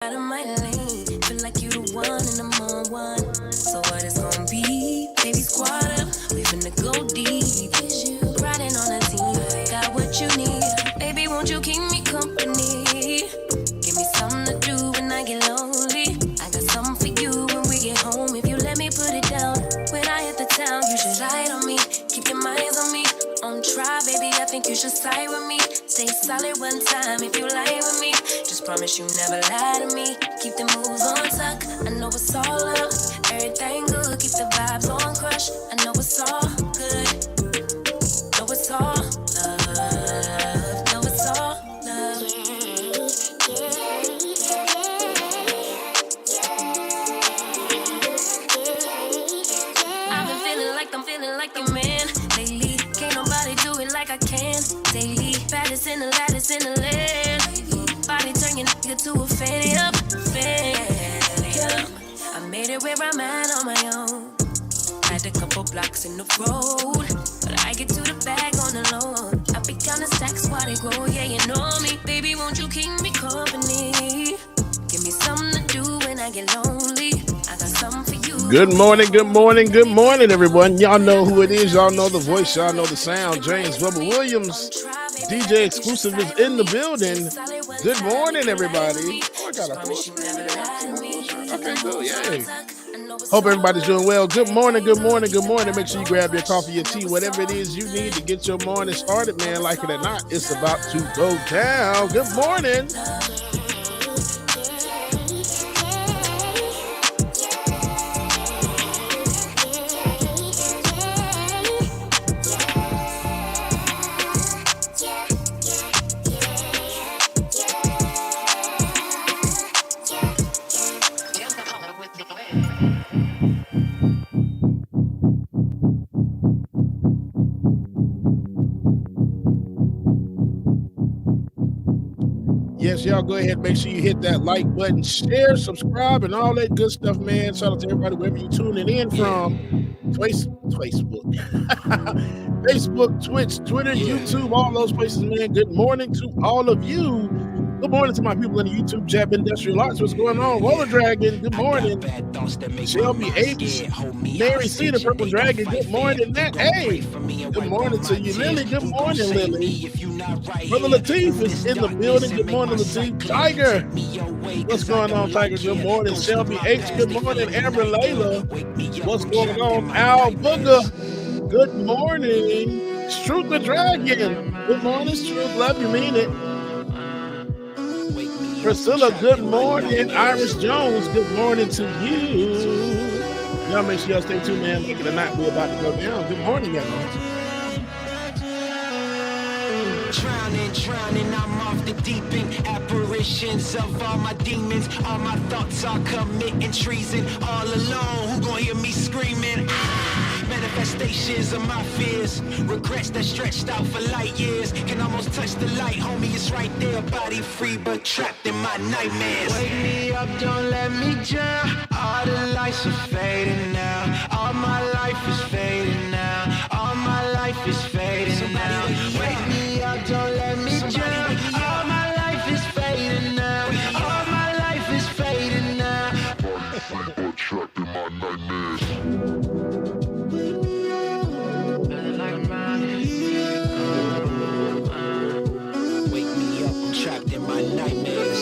Out of my lane, feel like you the one and I'm on one. So what it's gonna be? Baby, squad up, we finna go deep. Riding on a team, got what you need. Baby, won't you keep me company? Give me something to do when I get lonely. I got something for you when we get home. If you let me put it down, when I hit the town, you should ride on me. Keep your minds on me. On try, baby, I think you should side with me. Stay solid one time if you lie with me. Just promise you never lie to me. Keep the moves on tuck. I know it's all up. Everything good. Keep the vibes on crush. I know it's all good. Know it's all love. Know it's all love. I've been feeling like the man lately. Can't nobody do it like I can daily. Baddest in the land. Body turn your nigga to a fan up. I made it where I'm at on my own. Had a couple blocks in the road, but I get to the bag on the low. I be counting stacks while they grow. Yeah, you know me, baby. Won't you keep me company? Give me something to do when I get lonely. I got something for you. Good morning, everyone. Y'all know who it is. Y'all know the voice. Y'all know the sound. James Bubba Williams, DJ Exclusive, is in the building. Good morning, everybody. Oh, I got a horse. Okay, good. Yay. Hope everybody's doing well. Good morning. Make sure you grab your coffee, your tea, whatever it is you need to get your morning started, man. Like it or not, it's about to go down. Good morning. Yes, y'all go ahead. Make sure you hit that like button, share, subscribe, and all that good stuff, man. Shout out to everybody wherever you're tuning in from. Facebook, Twitch, Twitter, YouTube, all those places, man. Good morning to all of you. Good morning to my people in the YouTube chat, Industrial Arts. What's going on? Roller Dragon, good morning. Shelby H, Mary C, the Purple Dragon, good morning. Hey, good morning to you, Lily. Good morning, Lily. Brother Lateef is in the building. Good morning, Lateef. Tiger, what's going on, Tiger? Good morning. Shelby H, good morning. Amber Layla, what's going on? Al Booger, good morning. Struth the Dragon, good morning, Struth. Love you, mean it. Priscilla, good morning. Iris Jones, good morning to you. Y'all make sure y'all stay tuned, man. Like it or not, we're about to go down. Good morning, y'all. Drowning, I'm off the deep end. Apparitions of all my demons. All my thoughts are committing treason. All alone, who gon' hear me screaming? Manifestations of my fears. Regrets that stretched out for light years. Can almost touch the light, homie, it's right there. Body free, but trapped in my nightmares. Wake me up, don't let me drown. All the lights are fading now. All my life is fading now. All my life is fading now. Wake me up, don't let me drown. All my life is fading now. All my life is fading now. But trapped in my nightmares. Wake me up, I'm trapped in my nightmares.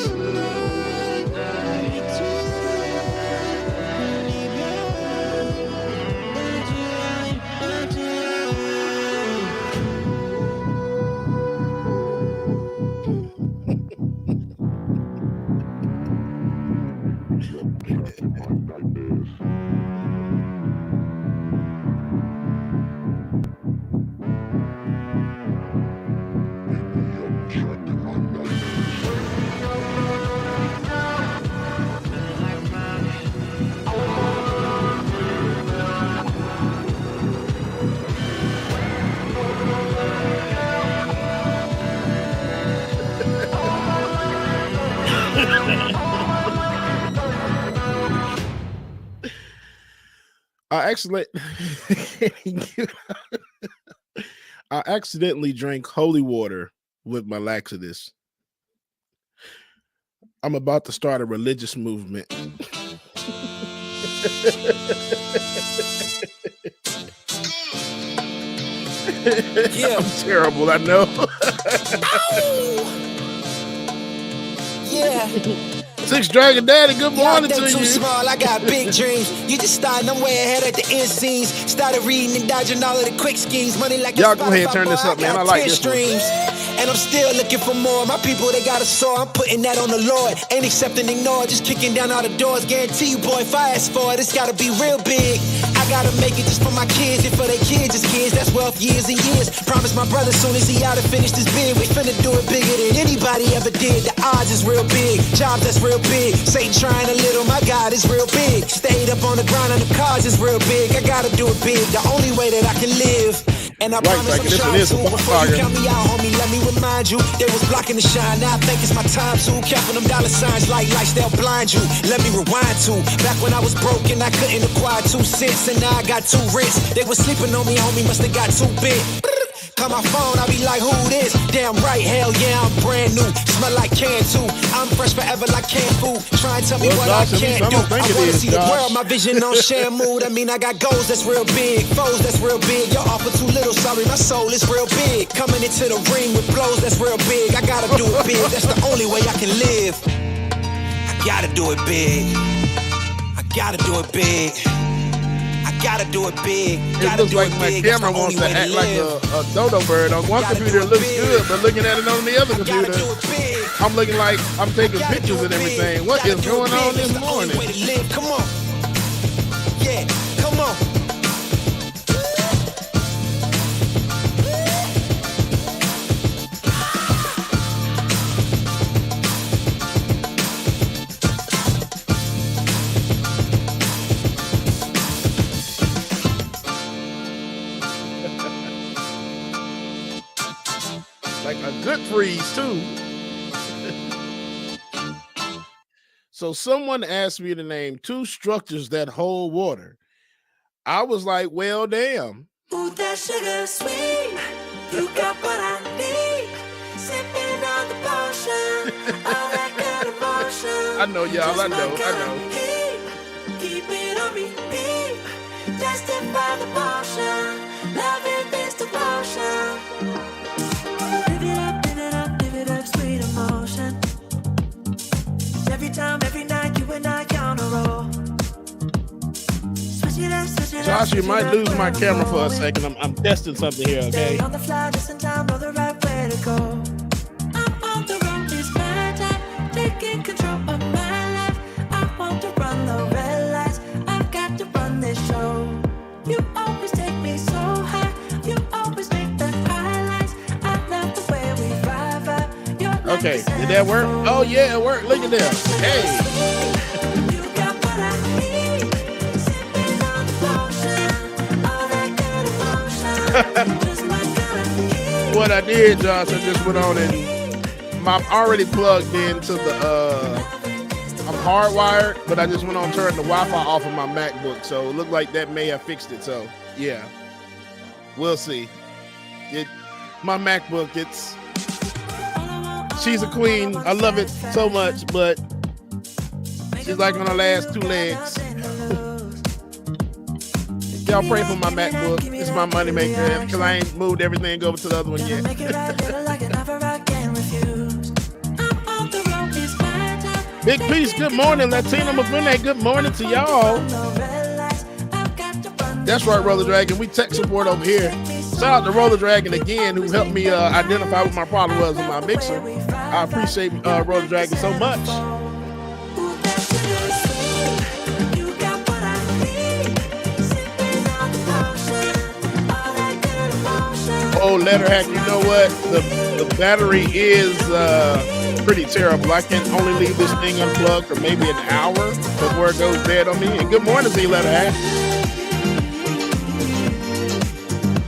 I accidentally drank holy water with my laxatives. I'm about to start a religious movement. Yeah. I'm terrible, I know. Yeah. Six Dragon Daddy, good morning to too you. small, I got big dreams. You just starting, I'm way ahead at the end scenes. Started reading and dodging all of the quick schemes. Money like y'all go ahead and turn this up, man. I like this streams. And I'm still looking for more. My people, they got a soar. I'm putting that on the Lord. Ain't accepting, ignore. Just kicking down all the doors. Guarantee you, boy, if I ask for it, it's gotta be real big. I gotta make it just for my kids and for their kids' kids. That's wealth years and years. Promise my brother soon as he out and finish this bid, we finna do it bigger than anybody ever did. The odds is real big. Jobs that's real big. Satan trying a little, my God is real big. Stayed up on the grind and the cards is real big. I gotta do it big. The only way that I can live. And I promise I'm trying to. Before you count me out, homie, let me remind you. They was blocking the shine. Now I think it's my time to. Counting them dollar signs like lights, they'll blind you. Let me rewind to. Back when I was broke and I couldn't acquire 2 cents. And now I got 2 rents. They was sleeping on me, homie, must have got too big. Call my phone, I be like, who this? Damn right, hell yeah, I'm brand new. Smell like can too. I'm fresh forever like canned food. Try and tell me what I can't do. I wanna see the world, my vision on share mood. I mean, I got goals that's real big, foes that's real big. Y'all offer too little, sorry, my soul is real big. Coming into the ring with blows that's real big. I gotta do it big, that's the only way I can live. I gotta do it big. I gotta do it big. Gotta do it big. It looks like my camera wants to act like a dodo bird. On one computer it looks good, but looking at it on the other computer, I'm looking like I'm taking pictures and everything. What is going on this morning? Come on. Yeah, come on. Like a good freeze too. So someone asked me to name 2 structures that hold water. I was like, well, damn. Ooh, that sugar sweet. You got what I need. Sipping on the potion. All that good emotion. I know, y'all. I know. Keep it on repeat. Justify the potion. Loving this devotion. Live it up, sweet emotion. Every time, every night, you and I on a roll. Switch it up, Josh, you might lose my camera for a second. I'm testing something here, okay? Stay on the fly, just in time, know the right way to go. I'm on the road, it's my time. Taking control of my life. I want to run the red lights. I've got to run this show. You always take me so high. You always make the highlights. I love the way we vibe. Okay, did that work? Oh yeah, it worked. Look at that. Hey. What I did, Josh, I just went on and I'm already plugged into the I'm hardwired, but I just went on and turned the Wi-Fi off of my MacBook, so it looked like that may have fixed it. So yeah, we'll see. My MacBook, she's a queen. I love it so much, but she's like on her last 2 legs. Y'all pray for my MacBook. It's my money maker because I ain't moved everything over to the other one yet. Big Peace, good morning. Latina Mafune, good morning to y'all. That's right, Roller Dragon. We tech support over here. Shout out to Roller Dragon again, who helped me identify what my problem was with my mixer. I appreciate Roller Dragon so much. Oh, Letter Hack, you know what? The battery is pretty terrible. I can only leave this thing unplugged for maybe an hour before it goes dead on me. And good morning to you, Letter Hack.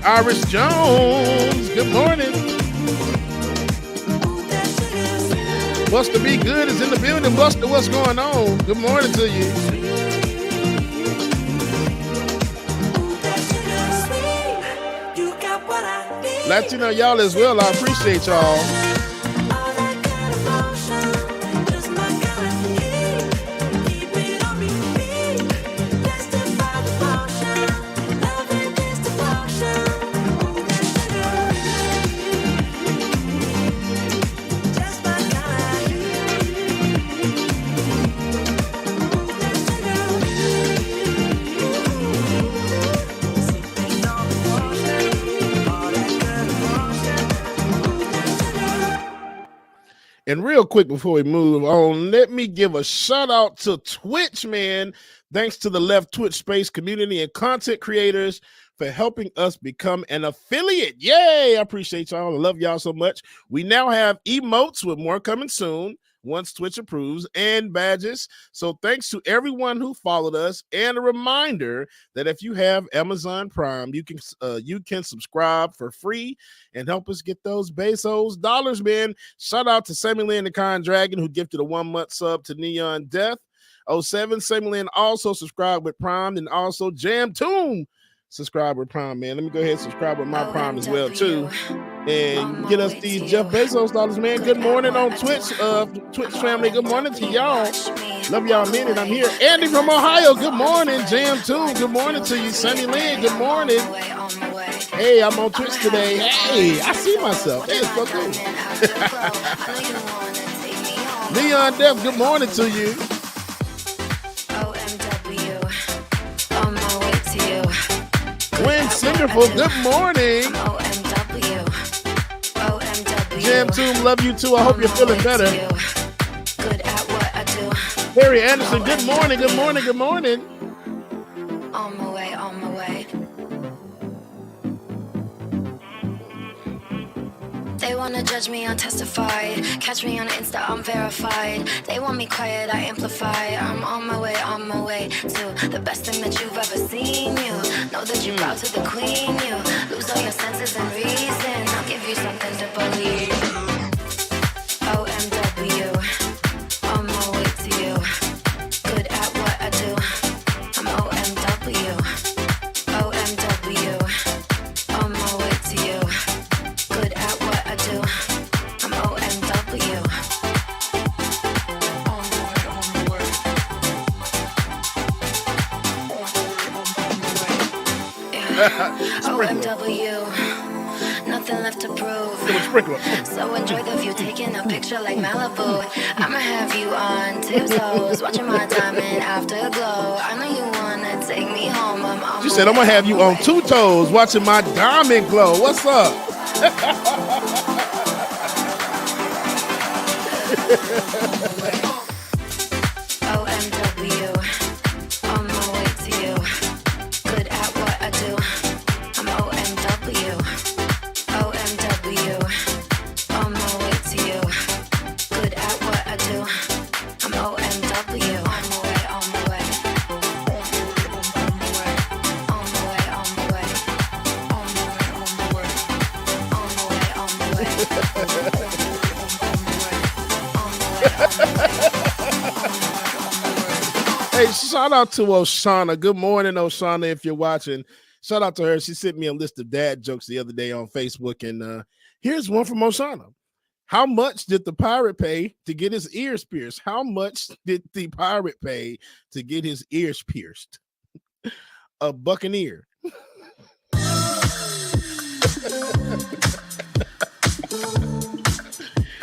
Iris Jones, good morning. Buster Be Good is in the building. Buster, what's going on? Good morning to you. Latino y'all as well. I appreciate y'all. And real quick before we move on, let me give a shout out to Twitch, man. Thanks to the Left Twitch Space community and content creators for helping us become an affiliate. Yay! I appreciate y'all. I love y'all so much. We now have emotes with more coming soon once Twitch approves, and badges. So thanks to everyone who followed us, and a reminder that if you have Amazon Prime, you can subscribe for free and help us get those Bezos dollars, man. Shout out to Sammy Lynn the Con Dragon, who gifted a 1-month sub to Neon Death 07. Sammy Lynn also subscribed with Prime, and also Jam Tomb subscribe with Prime, man. Let me go ahead and subscribe with my Prime as well too, and get us these Jeff Bezos dollars, man. Good morning on Twitch, Twitch family. Good morning to y'all. Love y'all, man. And I'm here. Andy from Ohio. Good morning. Jam too. Good morning to you, Sunny Lynn. Good morning. Hey, I'm on Twitch today. Hey, I see myself. Hey, it's so cool. Leon Dev. Good morning to you. Gwen Singerful, good morning. Jam Tomb, love you too. I hope you're feeling better. Harry Anderson, good morning, good morning, good morning. On my way, on my way. They wanna judge me, unjustified. Catch me on Insta, I'm verified. They want me quiet, I amplify. I'm on my way to the best thing that you've ever seen. You know that you bow to the queen. You lose all your senses and reason. I'll give you something to believe. OMW, on my way to you. Good at what I do. I'm OMW. OMW, on my way to you. Good at what I do. I'm OMW. On my way. OMW, nothing left to prove. So enjoy the view, taking a picture like Malibu. I'ma have you on tiptoes, watching my diamond afterglow. I know you wanna take me home. She said, I'm gonna have you on 2 toes, watching my diamond glow. What's up? OMW, on my way to you. Good at what I do. I'm OMW. OMW, on my way to you. Good at what I do. I'm OMW. On my way, on my way. On my way, on my way. On my way, on my way. On my way, on my way. Hey, shout out to Oshana. Good morning, Oshana, if you're watching. Shout out to her. She sent me a list of dad jokes the other day on Facebook, and here's one from Oshana. How much did the pirate pay to get his ears pierced? How much did the pirate pay to get his ears pierced? A buccaneer.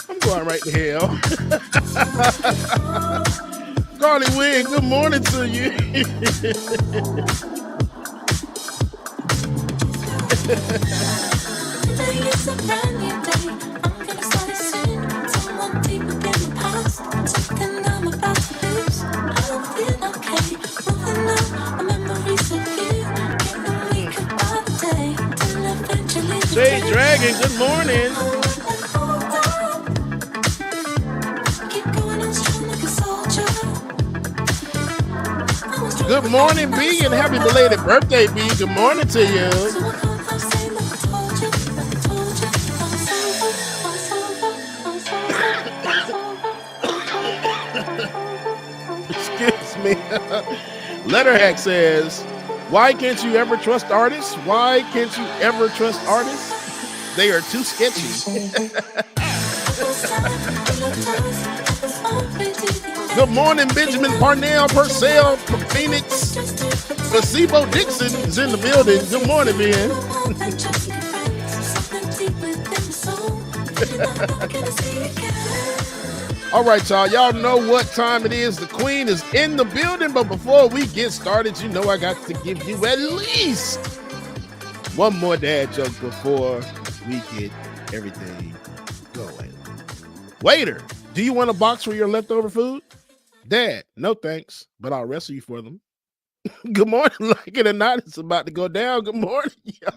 I'm going right to hell. Carly Wig, good morning to you. Today is a brand new day. I'm gonna start it soon. Someone deep within the past. Something I'm about to lose. I'm feeling okay. Moving on, my memories of you. Getting weaker by the day. Till eventually the Jay Dragon, good morning. Keep going on strong like a soldier. Good morning, B, and happy belated birthday, B. Good morning to you. Excuse me. Letterhack says, why can't you ever trust artists? Why can't you ever trust artists? They are too sketchy. Good morning, Benjamin Parnell, Purcell, Phoenix. Placebo Dixon is in the building. Good morning, man. All right, y'all. Y'all know what time it is. The queen is in the building. But before we get started, you know I got to give you at least one more dad joke before we get everything going. Waiter, do you want a box for your leftover food? Dad, no thanks, but I'll wrestle you for them. Good morning, like it or not, it's about to go down. Good morning, y'all.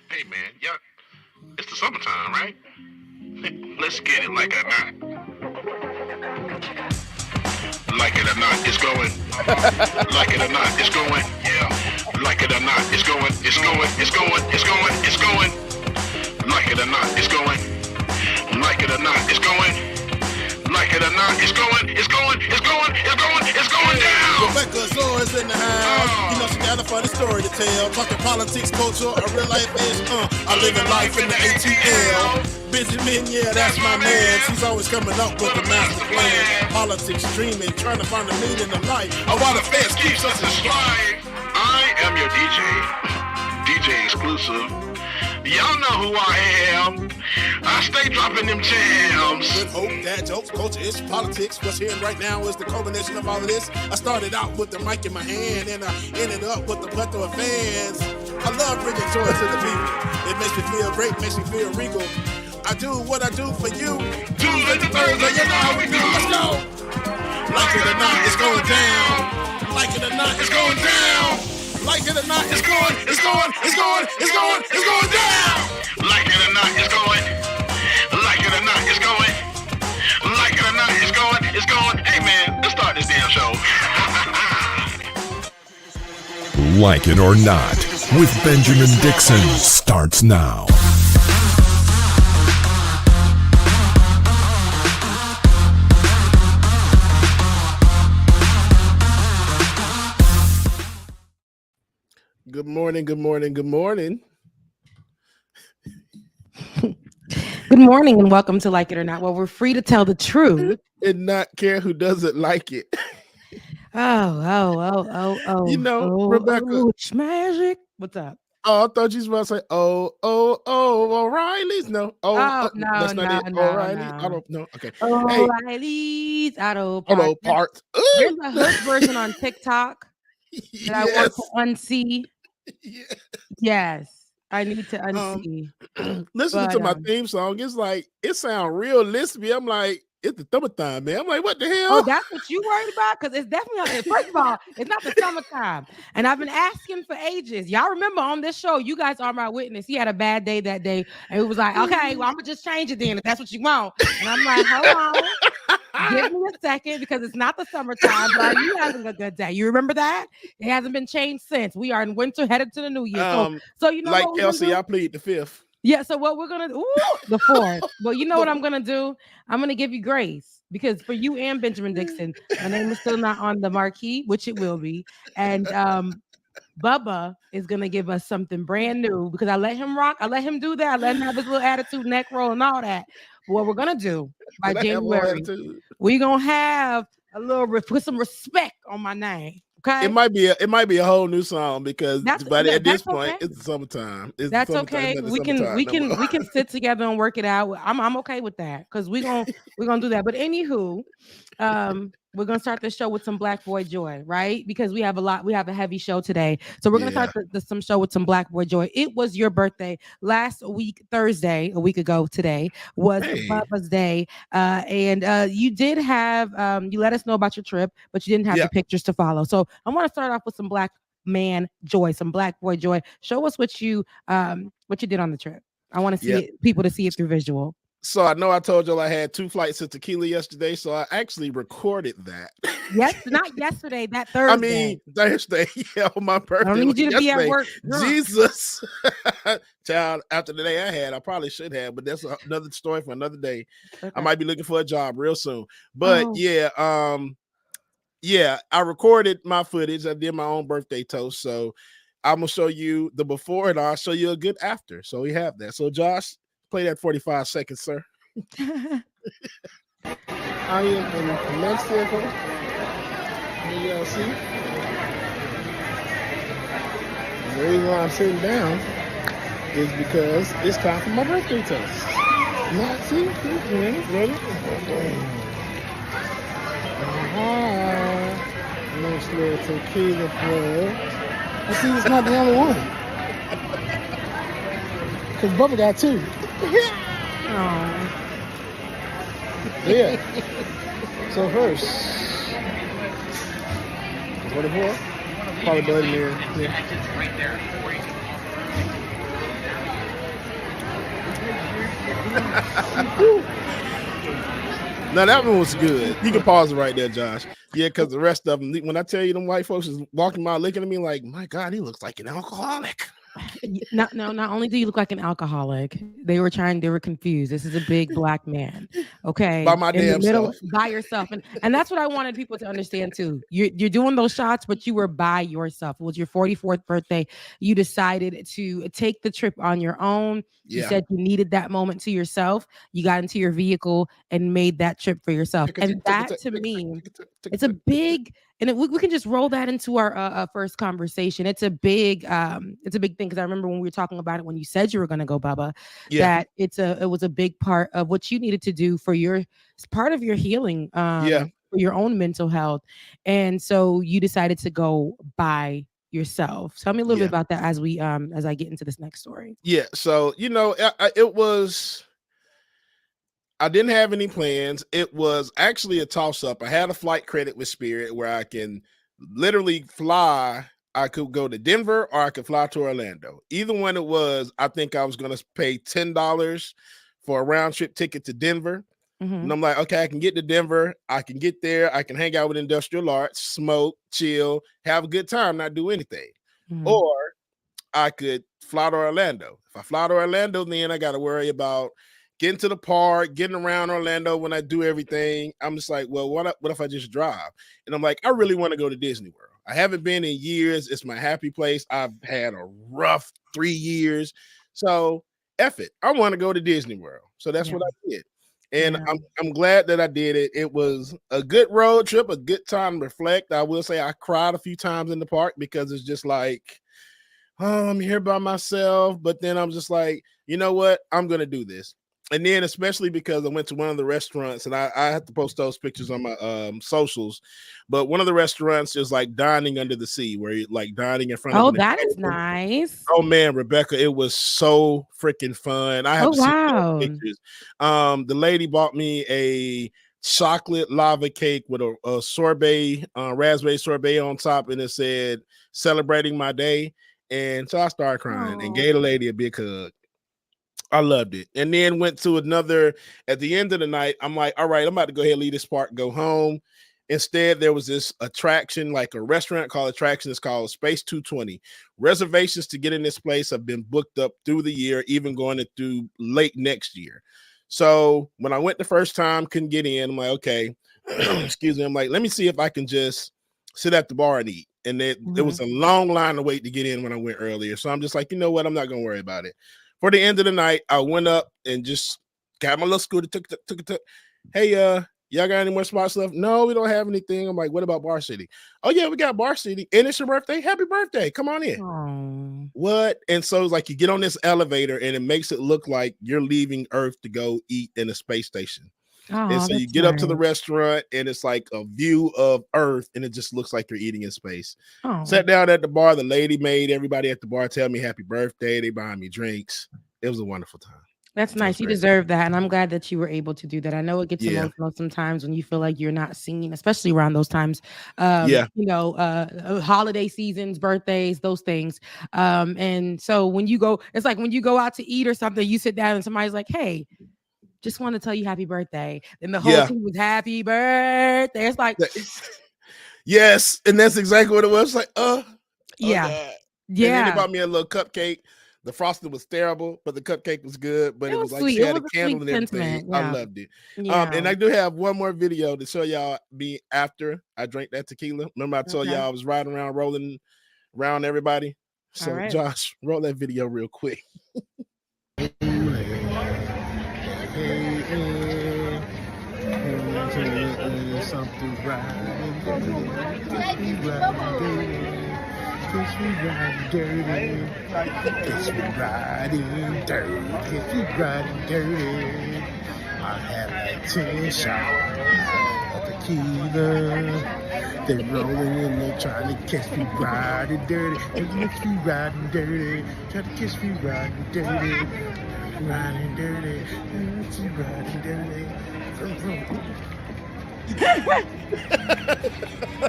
Hey, man, y'all, it's the summertime, right? Let's get it like it or not. Like it or not, it's going. Like it or not, it's going. Yeah. Like it or not, it's going. It's going. It's going. It's going. It's going. Like it or not, it's going. Like it or not, it's going. Like it or not, it's going. It's going. It's going. It's going. It's going down. Rebecca Zora's in the house. You know she got a funny story to tell. Talking politics, culture, a real life ish. I live in life in the ATL. Benjamin, yeah, that's my man. She's always coming up with a master plan. Politics, dreaming, trying to find the meaning of life. While the feds keeps us in slide. I am your DJ exclusive. Y'all know who I am. I stay dropping them jams. With hope, dad jokes, culture, it's politics. What's here right now is the culmination of all of this. I started out with the mic in my hand, and I ended up with the plethora of fans. I love bringing joy to the people. It makes me feel great, makes me feel regal. I do what I do for you. Tuesday to Thursday, you know how we do. Let's go. Like it or not, it's going down. Like it or not, it's going down. Like it or not, it's going, it's going, it's going, it's going, it's going down. Like it or not, it's going. Like it or not, it's going. Like it or not, it's going. It's going. Hey man, let's start this damn show. Like It or Not with Benjamin Dixon starts now. Good morning, good morning, good morning. Good morning and welcome to Like It or Not, where we're free to tell the truth and not care who doesn't like it. Oh. You know, Rebecca. Magic. What's up? Oh, I thought you was about to say, O'Reilly's. No. No, that's not it. no. O'Reilly. I don't know. Okay. O'Reilly's Auto Parts. There's a hood version on TikTok that I want to unsee. Yes, I need to unsee. Listening to my theme song, it's like it sounds real lispy. I'm like, it's the summertime, man. I'm like, what the hell? Oh, that's what you worried about? Because it's definitely, first of all, it's not the summertime. And I've been asking for ages. Y'all remember on this show, you guys are my witness. He had a bad day that day. And it was like, okay, well, I'm going to just change it then if that's what you want. And I'm like, hold on. Give me a second because it's not the summertime. But are you having a good day? You remember that? It hasn't been changed since. We are in winter headed to the new year. So you know, like Kelsey, I plead the fifth. Yeah, so what we're gonna do, the fourth. Well, you know what I'm gonna do? I'm gonna give you grace because for you and Benjamin Dixon, my name is still not on the marquee, which it will be. And Bubba is gonna give us something brand new because I let him rock, I let him do that, I let him have his little attitude, neck roll, and all that. But what we're gonna do by January, we're gonna have a little put some respect on my name. Okay. It might be a whole new song because at this point it's the summertime. That's okay. We can sit together and work it out. I'm okay with that because we're gonna do that. But anywho, we're gonna start the show with some Black Boy Joy, right? Because we have a heavy show today. So we're gonna start some show with some Black Boy Joy. It was your birthday last week, Thursday, a week ago today was Bubba's day. And you did have you let us know about your trip, but you didn't have the pictures to follow. So I want to start off with some Black man joy, some Black boy joy. Show us what you did on the trip. I want to see people to see it through visual. So I know I told y'all I had 2 flights of tequila yesterday, so I actually recorded that. Yes, not yesterday, that Thursday. I mean, Thursday, on my birthday. I don't need you to be at work. Jesus. Child, after the day I had, I probably should have, but that's another story for another day. Okay. I might be looking for a job real soon. But I recorded my footage. I did my own birthday toast. So I'm going to show you the before and I'll show you a good after. So we have that. So Josh, play that 45 seconds, sir. I am in the next vehicle. You see? The reason why I'm sitting down is because it's time for my birthday toast. Not see? Ready? Nice little tequila for. I see it's not the only one. Because Bubba got 2. Yeah. So first, 44. Probably Bud Amir. Yeah. Now that one was good. You can pause it right there, Josh. Yeah, because the rest of them, when I tell you them white folks is walking by looking at me like, my God, he looks like an alcoholic. Not only do you look like an alcoholic, they were confused. This is a big black man, okay, By my in damn the middle self. by yourself, and that's what I wanted people to understand too. You're doing those shots, but you were by yourself. It was your 44th birthday. You decided to take the trip on your own. You said you needed that moment to yourself. You got into your vehicle and made that trip for yourself, and that to me, it's a big. And we can just roll that into our first conversation. It's a big thing because I remember when we were talking about it when you said you were going to go, Bubba, that it was a big part of what you needed to do for it's part of your healing, for your own mental health, and so you decided to go by yourself. Tell me a little bit about that as I get into this next story. Yeah, so it was. I didn't have any plans. It was actually a toss-up. I had a flight credit with Spirit where I can literally fly. I could go to Denver or I could fly to Orlando. Either one it was, I think I was going to pay $10 for a round-trip ticket to Denver. Mm-hmm. And I'm like, okay, I can get to Denver. I can get there. I can hang out with Industrial Arts, smoke, chill, have a good time, not do anything. Mm-hmm. Or I could fly to Orlando. If I fly to Orlando, then I got to worry about getting to the park, getting around Orlando when I do everything. I'm just like, well, what if I just drive? And I'm like, I really want to go to Disney World. I haven't been in years. It's my happy place. I've had a rough 3 years. So F it. I want to go to Disney World. So that's what I did. And I'm glad that I did it. It was a good road trip, a good time to reflect. I will say I cried a few times in the park because it's just like, oh, I'm here by myself. But then I'm just like, you know what? I'm going to do this. And then especially because I went to one of the restaurants and I have to post those pictures on my socials, but one of the restaurants is like dining under the sea where you're like dining in front of. Oh, that is nice. Oh man, Rebecca, it was so freaking fun. I have to see pictures. The lady bought me a chocolate lava cake with a sorbet, raspberry sorbet on top, and it said celebrating my day. And so I started crying and gave the lady a big hug. I loved it. And then went to another at the end of the night. I'm like, all right, I'm about to go ahead and leave this park, go home. Instead, there was this attraction, like a restaurant called Attraction. It's called Space 220. Reservations to get in this place have been booked up through the year, even going through late next year. So when I went the first time, couldn't get in. I'm like, okay, excuse me. I'm like, let me see if I can just sit at the bar and eat. And it was a long line to wait to get in when I went earlier. So I'm just like, you know what? I'm not going to worry about it. For the end of the night, I went up and just got my little scooter, took. Hey, y'all got any more spots left? No, we don't have anything. I'm like, what about Bar City? Oh, yeah, we got Bar City. And it's your birthday. Happy birthday. Come on in. Aww. What? And so it's like you get on this elevator and it makes it look like you're leaving Earth to go eat in a space station. Oh, and so you get up to the restaurant and it's like a view of Earth and it just looks like you're eating in space. Oh. Sat down at the bar. The lady made everybody at the bar tell me happy birthday. They buy me drinks. It was a wonderful time. That's nice. You deserve that. And I'm glad that you were able to do that. I know it gets emotional sometimes when you feel like you're not seen, especially around those times. Holiday seasons, birthdays, those things. And so when you go, it's like when you go out to eat or something, you sit down and somebody's like, hey, just want to tell you happy birthday. And the whole team was happy birthday. It's like, yes. And that's exactly what it was. Like, yeah. And then they bought me a little cupcake. The frosting was terrible, but the cupcake was good. But it was like sweet. She had a candle and everything. Yeah. I loved it. Yeah. And I do have one more video to show y'all me after I drank that tequila. Remember I told y'all I was riding around, rolling around everybody. So right. Josh, roll that video real quick. Something riding dirty. Guess we riding dirty. I have like 10 shots of tequila. They're rolling and they're trying to catch me riding dirty. They catch me riding dirty. Try to catch me riding dirty. Riding dirty, riding dirty.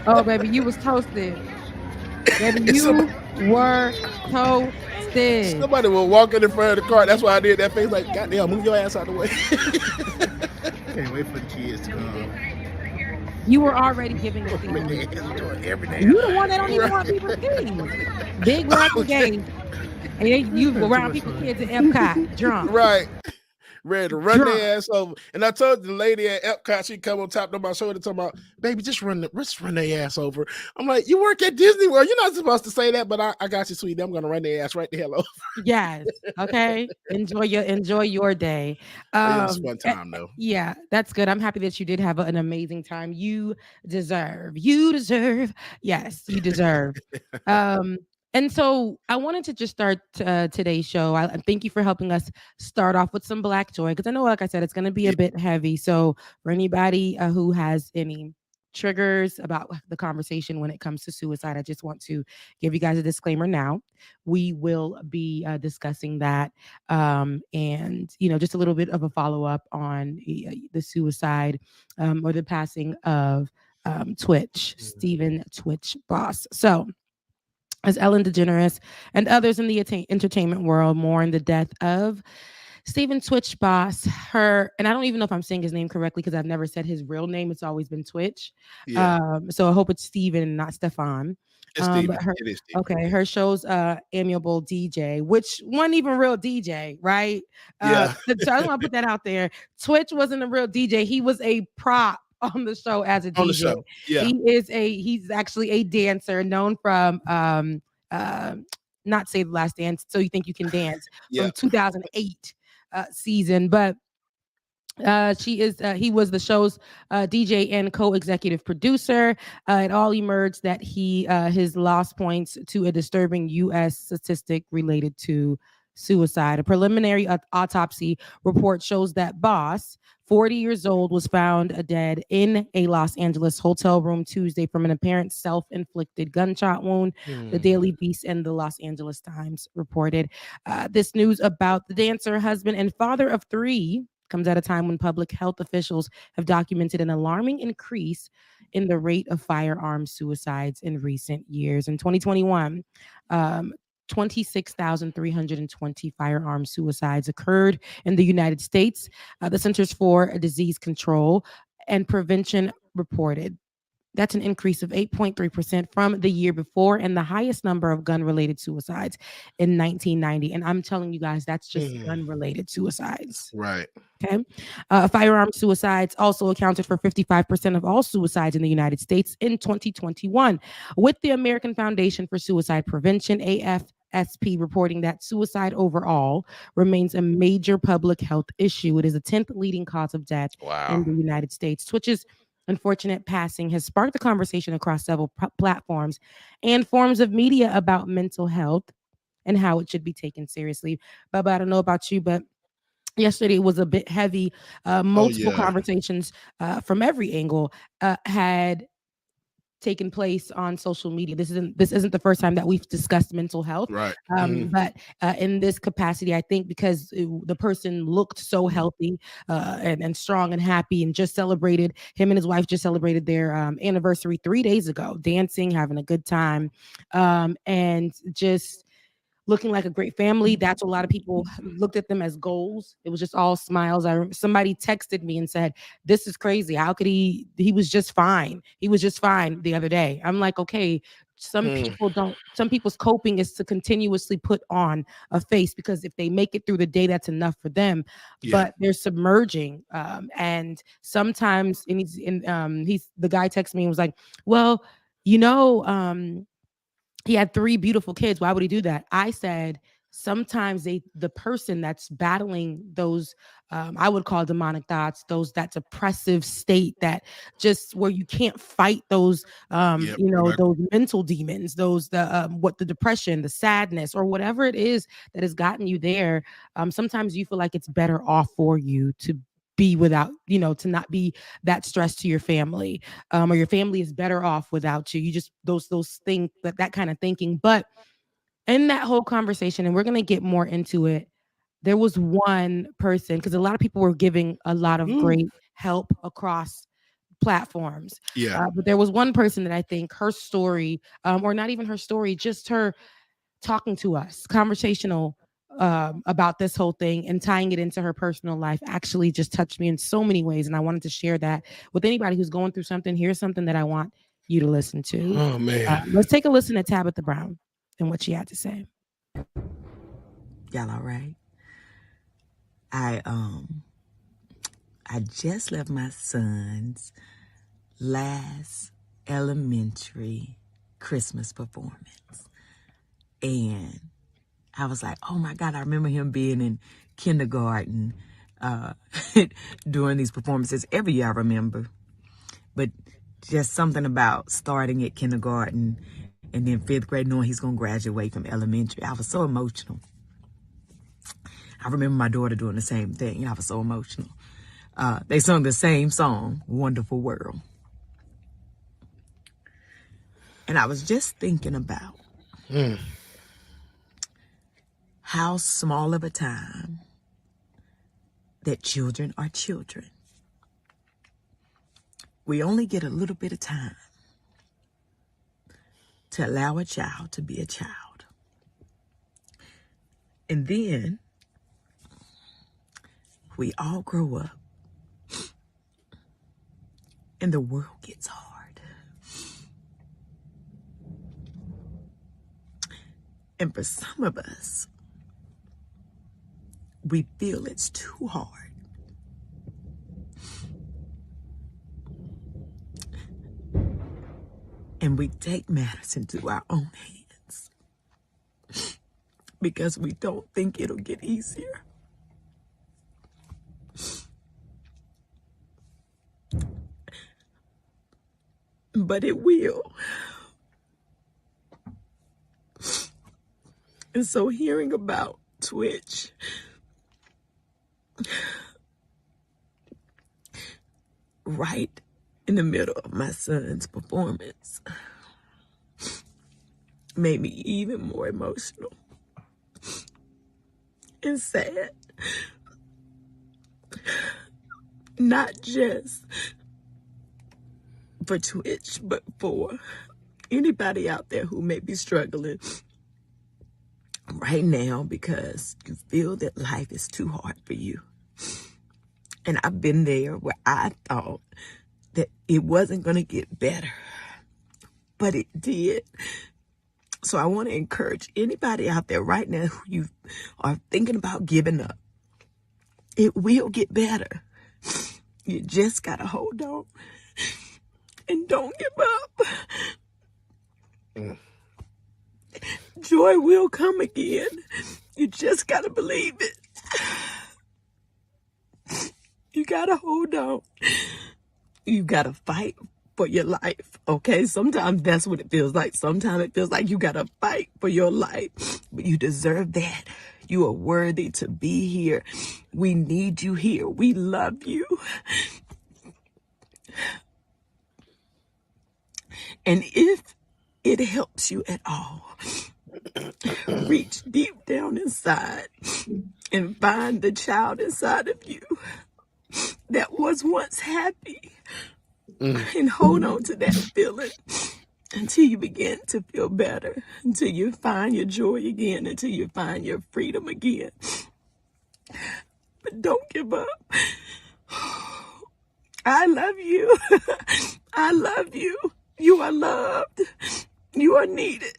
Oh, baby, you was toasted. Baby, you were toasted. Somebody will walk in front of the car. That's why I did that face. Like, goddamn, move your ass out of the way. Can't wait for the kids to come. You were already giving a seat. Every day. You the one that don't even want people to see. Big rapping game. And you around people's kids at Epcot, drunk. Right. Ready to run their ass over. And I told the lady at Epcot, she come on top of my shoulder talking about, baby, just run their ass over. I'm like, you work at Disney World. You're not supposed to say that, but I got you, sweetie. I'm gonna run their ass right the hell over. Yes. Okay. Enjoy your day. It was a fun time though. Yeah, that's good. I'm happy that you did have an amazing time. You deserve. Yes, you deserve. And so I wanted to just start today's show. I thank you for helping us start off with some Black joy, because I know, like I said, it's going to be a bit heavy. So for anybody who has any triggers about the conversation when it comes to suicide, I just want to give you guys a disclaimer now. We will be discussing that, and just a little bit of a follow-up on the suicide or the passing of Twitch, Stephen Twitch Boss. So as Ellen DeGeneres and others in the entertainment world mourn the death of Stephen Twitch Boss, and I don't even know if I'm saying his name correctly because I've never said his real name. It's always been Twitch. Yeah. So I hope it's Stephen and not Stefan. It's Stephen. It is Stephen. Okay, her show's Amiable DJ, which wasn't even real DJ, right? Yeah. So I want to put that out there. Twitch wasn't a real DJ. He was a prop on the show as a DJ. On the show. Yeah. He's actually a dancer known from not Say the Last Dance, So You Think You Can Dance from 2008 season, but he was the show's DJ and co-executive producer. It all emerged that his loss points to a disturbing U.S. statistic related to suicide. A preliminary autopsy report shows that Boss, 40 years old, was found dead in a Los Angeles hotel room Tuesday from an apparent self-inflicted gunshot wound. The Daily Beast and the Los Angeles Times reported this news about the dancer, husband, and father of three comes at a time when public health officials have documented an alarming increase in the rate of firearm suicides in recent years. In 2021, 26,320 firearm suicides occurred in the United States. The Centers for Disease Control and Prevention reported. That's an increase of 8.3% from the year before and the highest number of gun-related suicides in 1990. And I'm telling you guys, that's just gun-related suicides. Right. Okay. Firearm suicides also accounted for 55% of all suicides in the United States in 2021, with the American Foundation for Suicide Prevention, AFSP, reporting that suicide overall remains a major public health issue. It is the 10th leading cause of death in the United States. Twitch's unfortunate passing has sparked a conversation across several platforms and forms of media about mental health and how it should be taken seriously. Bubba, I don't know about you, but yesterday was a bit heavy. Multiple conversations from every angle had taken place on social media. This isn't the first time that we've discussed mental health, right? But in this capacity, I think because the person looked so healthy and strong and happy, and him and his wife just celebrated their anniversary 3 days ago, dancing, having a good time, and just looking like a great family. That's what a lot of people looked at them as goals. It was just all smiles. Somebody texted me and said, "This is crazy. How could he was just fine. He was just fine the other day." I'm like, okay, some people's coping is to continuously put on a face, because if they make it through the day, that's enough for them. But they're submerging. And sometimes, the guy texted me and was like, well, he had 3 beautiful kids. Why would he do that? I said, sometimes the person that's battling those, I would call demonic thoughts, that oppressive state, that just where you can't fight those, those mental demons, the depression, the sadness, or whatever it is that has gotten you there. Sometimes you feel like it's better off for you to be without, to not be that stress to your family, or your family is better off without you. You just, those things, that kind of thinking. But in that whole conversation, and we're going to get more into it, there was one person, because a lot of people were giving a lot of great help across platforms. Yeah. But there was one person that I think her story, or not even her story, just her talking to us, conversational about this whole thing and tying it into her personal life actually just touched me in so many ways. And I wanted to share that with anybody who's going through something. Here's something that I want you to listen to. Oh, man. Let's take a listen to Tabitha Brown and what she had to say. Y'all all right? I just left my son's last elementary Christmas performance. And I was like, oh my God, I remember him being in kindergarten during these performances. Every year I remember. But just something about starting at kindergarten and then 5th grade, knowing he's going to graduate from elementary. I was so emotional. I remember my daughter doing the same thing. I was so emotional. They sung the same song, Wonderful World. And I was just thinking about how small of a time that children are children. We only get a little bit of time to allow a child to be a child. And then we all grow up and the world gets hard. And for some of us, we feel it's too hard. And we take matters into our own hands because we don't think it'll get easier. But it will. And so hearing about tWitch, right in the middle of my son's performance, made me even more emotional and sad. Not just for tWitch, but for anybody out there who may be struggling right now because you feel that life is too hard for you. And I've been there where I thought that it wasn't going to get better, but it did. So I want to encourage anybody out there right now who you are thinking about giving up. It will get better. You just got to hold on and don't give up. Joy will come again. You just got to believe it. You got to hold on. You got to fight for your life, okay? Sometimes that's what it feels like. Sometimes it feels like you got to fight for your life. But you deserve that. You are worthy to be here. We need you here. We love you. And if it helps you at all, reach deep down inside and find the child inside of you that was once happy and hold on to that feeling until you begin to feel better, until you find your joy again, until you find your freedom again. But don't give up. I love you. I love you. You are loved. You are needed.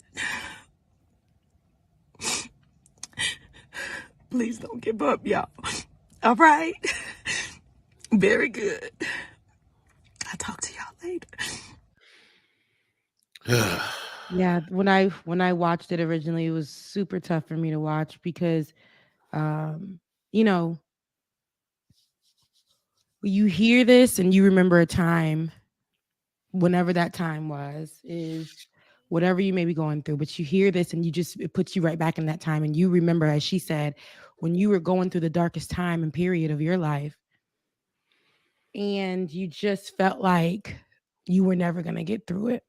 Please don't give up, y'all. All right? Very good. I'll talk to y'all later. Yeah, when I watched it originally, it was super tough for me to watch because, you know, you hear this and you remember a time, whenever that time was, is whatever you may be going through, but you hear this and it puts you right back in that time. And you remember, as she said, when you were going through the darkest time and period of your life, and you just felt like you were never going to get through it.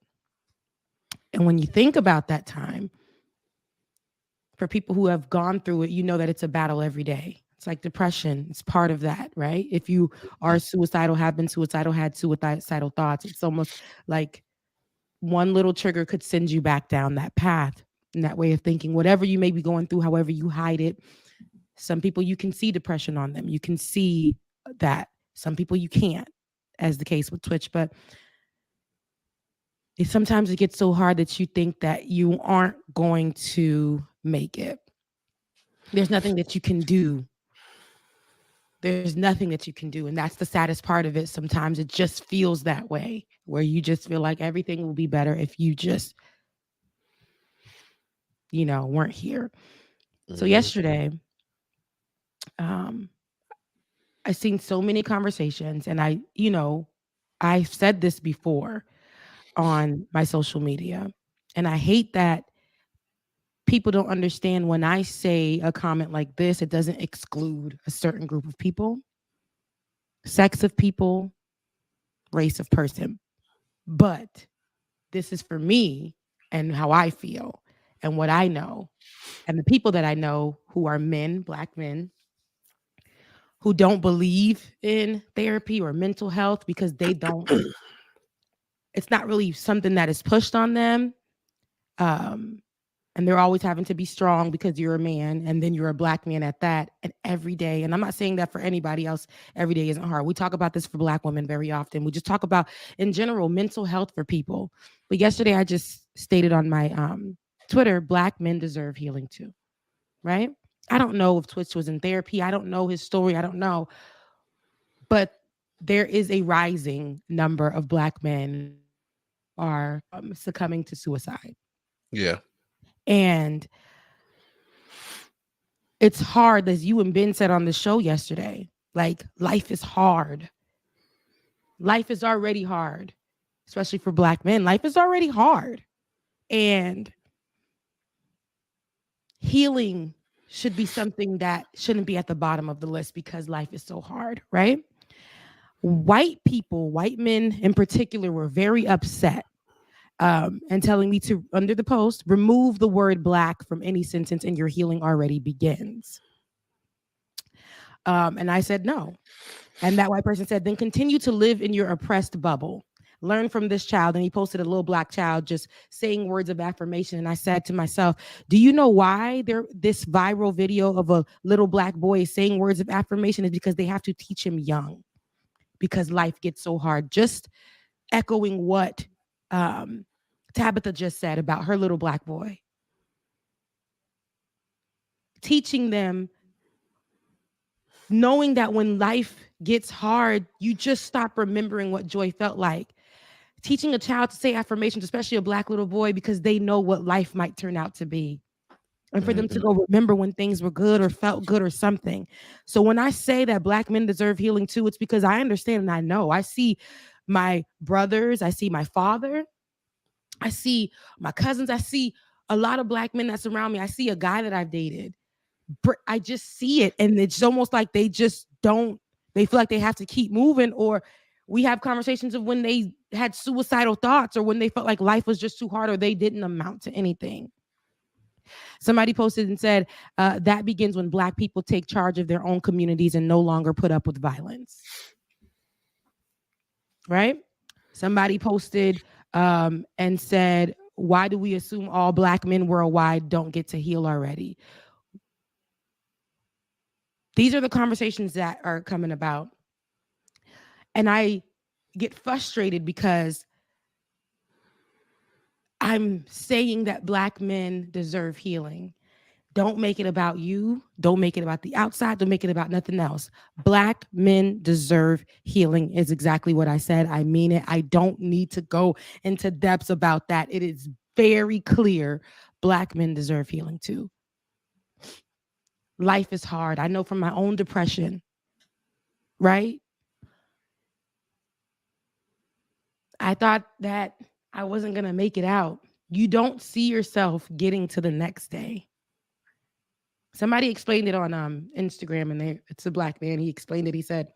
And when you think about that time, for people who have gone through it, you know that it's a battle every day. It's like depression. It's part of that, right? If you are suicidal, have been suicidal, had suicidal thoughts, it's almost like one little trigger could send you back down that path and that way of thinking. Whatever you may be going through, however you hide it. Some people, you can see depression on them. You can see that. Some people you can't, as the case with Twitch. But sometimes it gets so hard that you think that you aren't going to make it. There's nothing that you can do. There's nothing that you can do. And that's the saddest part of it. Sometimes it just feels that way, where you just feel like everything will be better if you just, weren't here. So yesterday, I seen so many conversations, and I've said this before on my social media, and I hate that people don't understand when I say a comment like this, it doesn't exclude a certain group of people, sex of people, race of person. But this is for me and how I feel and what I know. And the people that I know who are men, Black men, who don't believe in therapy or mental health because they don't, it's not really something that is pushed on them. And they're always having to be strong because you're a man, and then you're a Black man at that. And every day, and I'm not saying that for anybody else, every day isn't hard. We talk about this for Black women very often. We just talk about, in general, mental health for people. But yesterday, I just stated on my Twitter, Black men deserve healing too, right? I don't know if Twitch was in therapy. I don't know his story. I don't know. But there is a rising number of Black men are succumbing to suicide. Yeah. And it's hard, as you and Ben said on the show yesterday, like life is hard. Life is already hard, especially for Black men. Life is already hard. And healing should be something that shouldn't be at the bottom of the list because life is so hard, right? White people, white men in particular, were very upset and telling me to, under the post, remove the word Black from any sentence and your healing already begins. And I said no. And that white person said, then continue to live in your oppressed bubble. Learn from this child. And he posted a little Black child just saying words of affirmation. And I said to myself, do you know why this viral video of a little Black boy saying words of affirmation is because they have to teach him young, because life gets so hard. Just echoing what Tabitha just said about her little Black boy. Teaching them, knowing that when life gets hard, you just stop remembering what joy felt like. Teaching a child to say affirmations, especially a Black little boy, because they know what life might turn out to be. And for them to go remember when things were good or felt good or something. So when I say that Black men deserve healing too, it's because I understand and I know. I see my brothers, I see my father, I see my cousins, I see a lot of Black men that surround me. I see a guy that I've dated. I just see it, and it's almost like they just don't, they feel like they have to keep moving, or we have conversations of when they had suicidal thoughts or when they felt like life was just too hard or they didn't amount to anything. Somebody posted and said, that begins when Black people take charge of their own communities and no longer put up with violence. Right? Somebody posted and said, why do we assume all Black men worldwide don't get to heal already? These are the conversations that are coming about. And I get frustrated because I'm saying that Black men deserve healing. Don't make it about you. Don't make it about the outside. Don't make it about nothing else. Black men deserve healing is exactly what I said. I mean it. I don't need to go into depths about that. It is very clear. Black men deserve healing too. Life is hard. I know from my own depression, right? I thought that I wasn't going to make it out. You don't see yourself getting to the next day. Somebody explained it on Instagram, and it's a Black man. He explained it. He said,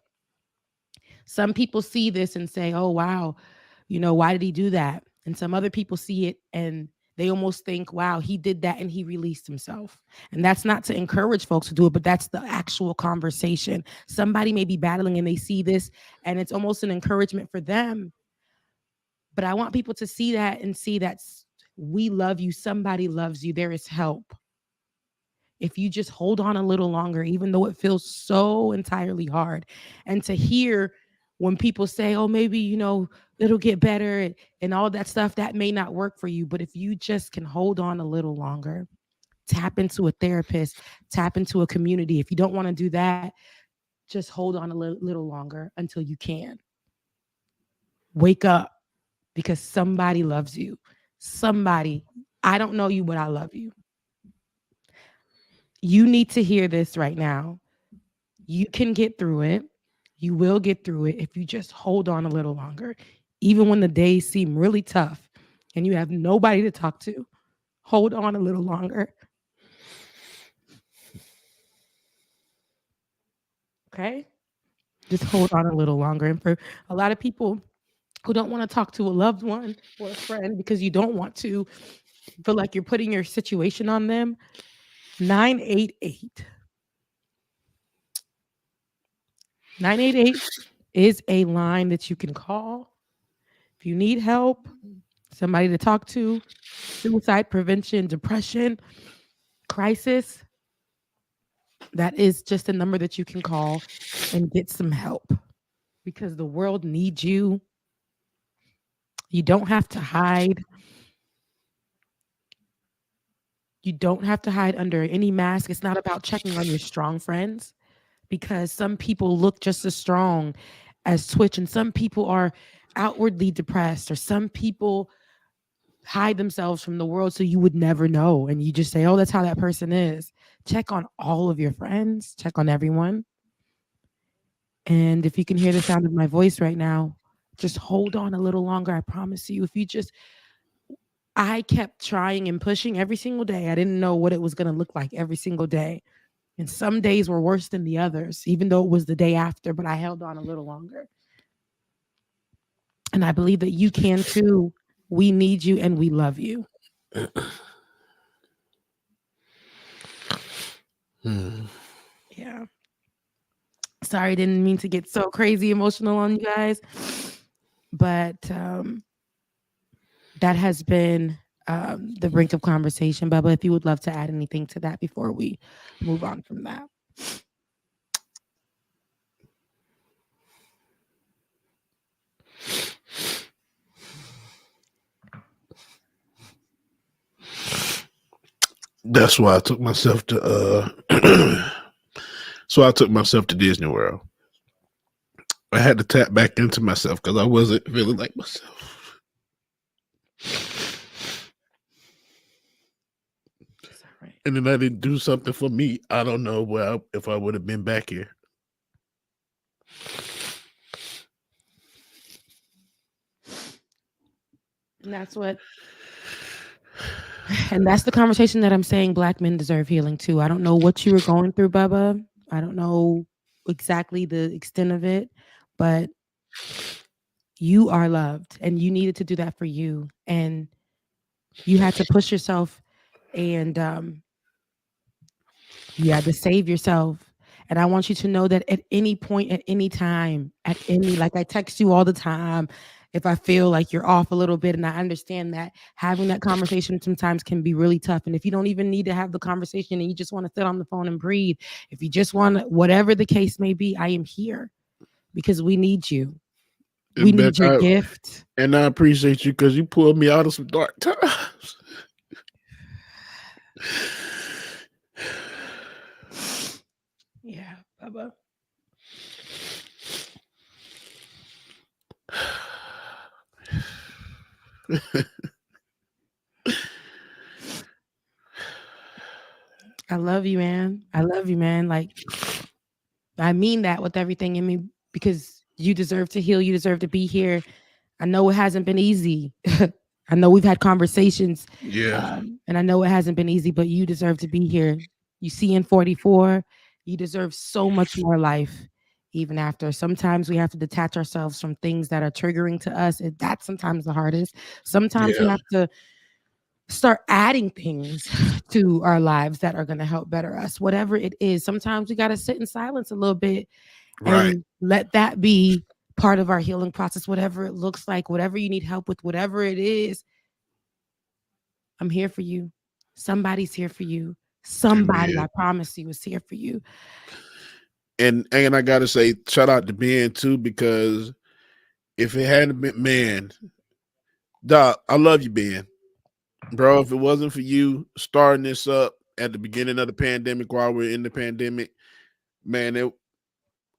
some people see this and say, oh, wow, why did he do that? And some other people see it and They almost think, wow, he did that and he released himself. And that's not to encourage folks to do it, but that's the actual conversation. Somebody may be battling and they see this, and it's almost an encouragement for them. But I want people to see that and see that we love you. Somebody loves you. There is help. If you just hold on a little longer, even though it feels so entirely hard. And to hear when people say, oh, maybe, you know, it'll get better and all that stuff, that may not work for you. But if you just can hold on a little longer, tap into a therapist, tap into a community. If you don't want to do that, just hold on a little longer until you can. Wake up, because somebody loves you. Somebody, I don't know you, but I love you. You need to hear this right now. You can get through it. You will get through it if you just hold on a little longer. Even when the days seem really tough and you have nobody to talk to, hold on a little longer. Okay? Just hold on a little longer. And for a lot of people who don't want to talk to a loved one or a friend because you don't want to feel like you're putting your situation on them, 988. 988 is a line that you can call if you need help, somebody to talk to, suicide prevention, depression, crisis. That is just a number that you can call and get some help, because the world needs you. You don't have to hide. You don't have to hide under any mask. It's not about checking on your strong friends, because some people look just as strong as tWitch, and some people are outwardly depressed, or some people hide themselves from the world so you would never know. And you just say, oh, that's how that person is. Check on all of your friends. Check on everyone. And if you can hear the sound of my voice right now, just hold on a little longer. I promise you, if you just, I kept trying and pushing every single day. I didn't know what it was going to look like every single day. And some days were worse than the others, even though it was the day after, but I held on a little longer. And I believe that you can too. We need you and we love you. Yeah. Sorry, didn't mean to get so crazy emotional on you guys. But that has been the brink of conversation. Bubba, if you would love to add anything to that before we move on from that. That's why I took myself to Disney World. I had to tap back into myself because I wasn't feeling like myself. Right. And then I didn't do something for me. I don't know if I would have been back here. And that's the conversation that I'm saying Black men deserve healing too. I don't know what you were going through, Bubba. I don't know exactly the extent of it, but you are loved and you needed to do that for you. And you had to push yourself, and you had to save yourself. And I want you to know that at any point, at any time, like I text you all the time, if I feel like you're off a little bit, and I understand that having that conversation sometimes can be really tough. And if you don't even need to have the conversation and you just want to sit on the phone and breathe, if you just want to, whatever the case may be, I am here because we need you. We need your gift. And I appreciate you because you pulled me out of some dark times. Yeah, Bubba. I love you, man. I love you, man. Like, I mean that with everything in me, because you deserve to heal. You deserve to be here. I know it hasn't been easy. I know we've had conversations. Yeah. And I know it hasn't been easy, but you deserve to be here. You see in 44, you deserve so much more life. Even after, sometimes we have to detach ourselves from things that are triggering to us. That's sometimes the hardest. Sometimes we have to start adding things to our lives that are going to help better us, whatever it is. Sometimes we got to sit in silence a little bit and let that be part of our healing process, whatever it looks like, whatever you need help with, whatever it is. I'm here for you. Somebody's here for you. Somebody, I promise you, is here for you. And I gotta say, shout out to Ben too, because if it hadn't been, man, Doc, I love you, Ben. Bro, if it wasn't for you starting this up at the beginning of the pandemic while we're in the pandemic, man,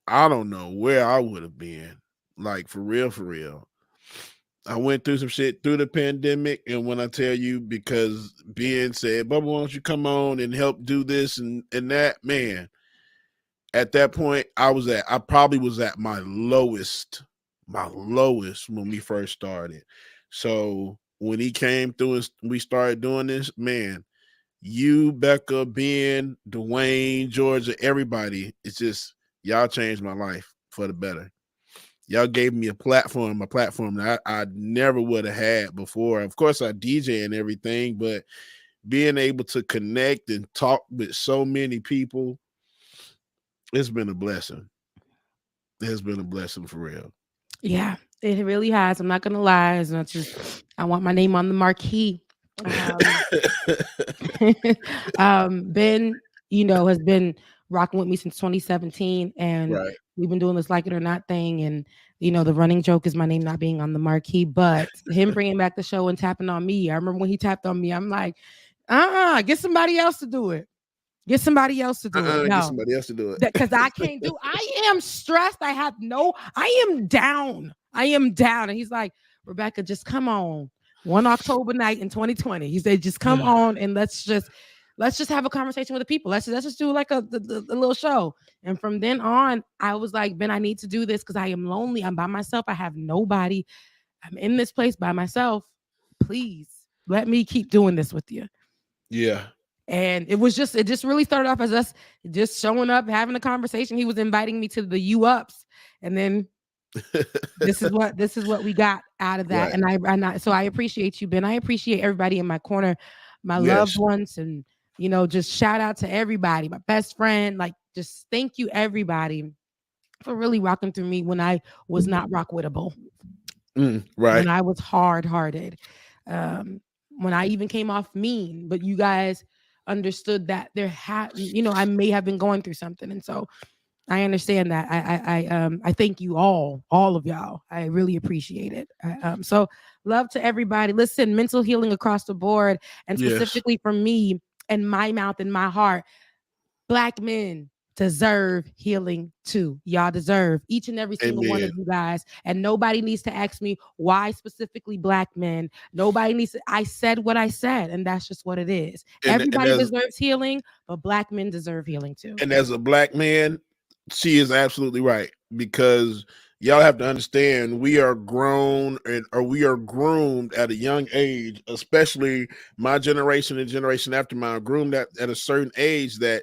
I don't know where I would have been. Like, for real, for real. I went through some shit through the pandemic, and when I tell you, because Ben said, Bubba, why don't you come on and help do this and that, man, at that point, I probably was at my lowest when we first started. So when he came through and we started doing this, man, you, Becca, Ben, Dwayne, Georgia, everybody, it's just, y'all changed my life for the better. Y'all gave me a platform that I never would have had before. Of course, I DJ and everything, but being able to connect and talk with so many people, it's been a blessing. It has been a blessing for real. Yeah, it really has. I'm not going to lie. It's not just, I want my name on the marquee. Ben, has been rocking with me since 2017, and we've been doing this like it or not thing. And the running joke is my name not being on the marquee, but him bringing back the show and tapping on me. I remember when he tapped on me, I'm like, get somebody else to do it. Get somebody else to do it. Get somebody else to do it. Because I can't do. I am stressed. I am down. And he's like, Rebecca, just come on. One October night in 2020. He said, just come on and let's just have a conversation with the people. Let's just do like a little show. And from then on, I was like, Ben, I need to do this because I am lonely. I'm by myself. I have nobody. I'm in this place by myself. Please let me keep doing this with you. Yeah. And it just really started off as us just showing up, having a conversation. He was inviting me to the U-Ups, and then this is what we got out of that. Right. So I appreciate you, Ben. I appreciate everybody in my corner, my loved ones, and just shout out to everybody, my best friend. Like, just thank you everybody for really rocking through me when I was not rock-wittable. Right. When I was hard-hearted. When I even came off mean, but you guys understood that I may have been going through something, and so I understand that. I thank you all of y'all. I really appreciate it. So love to everybody. Listen, mental healing across the board, and specifically for me and my mouth and my heart, Black men deserve healing too. Y'all deserve, each and every single one of you guys. And nobody needs to ask me why specifically Black men. Nobody needs to. I said what I said, and that's just what it is. Everybody deserves healing, but Black men deserve healing too. And as a Black man, she is absolutely right, because y'all have to understand, we are grown or we are groomed at a young age, especially my generation and generation after mine, groomed at a certain age that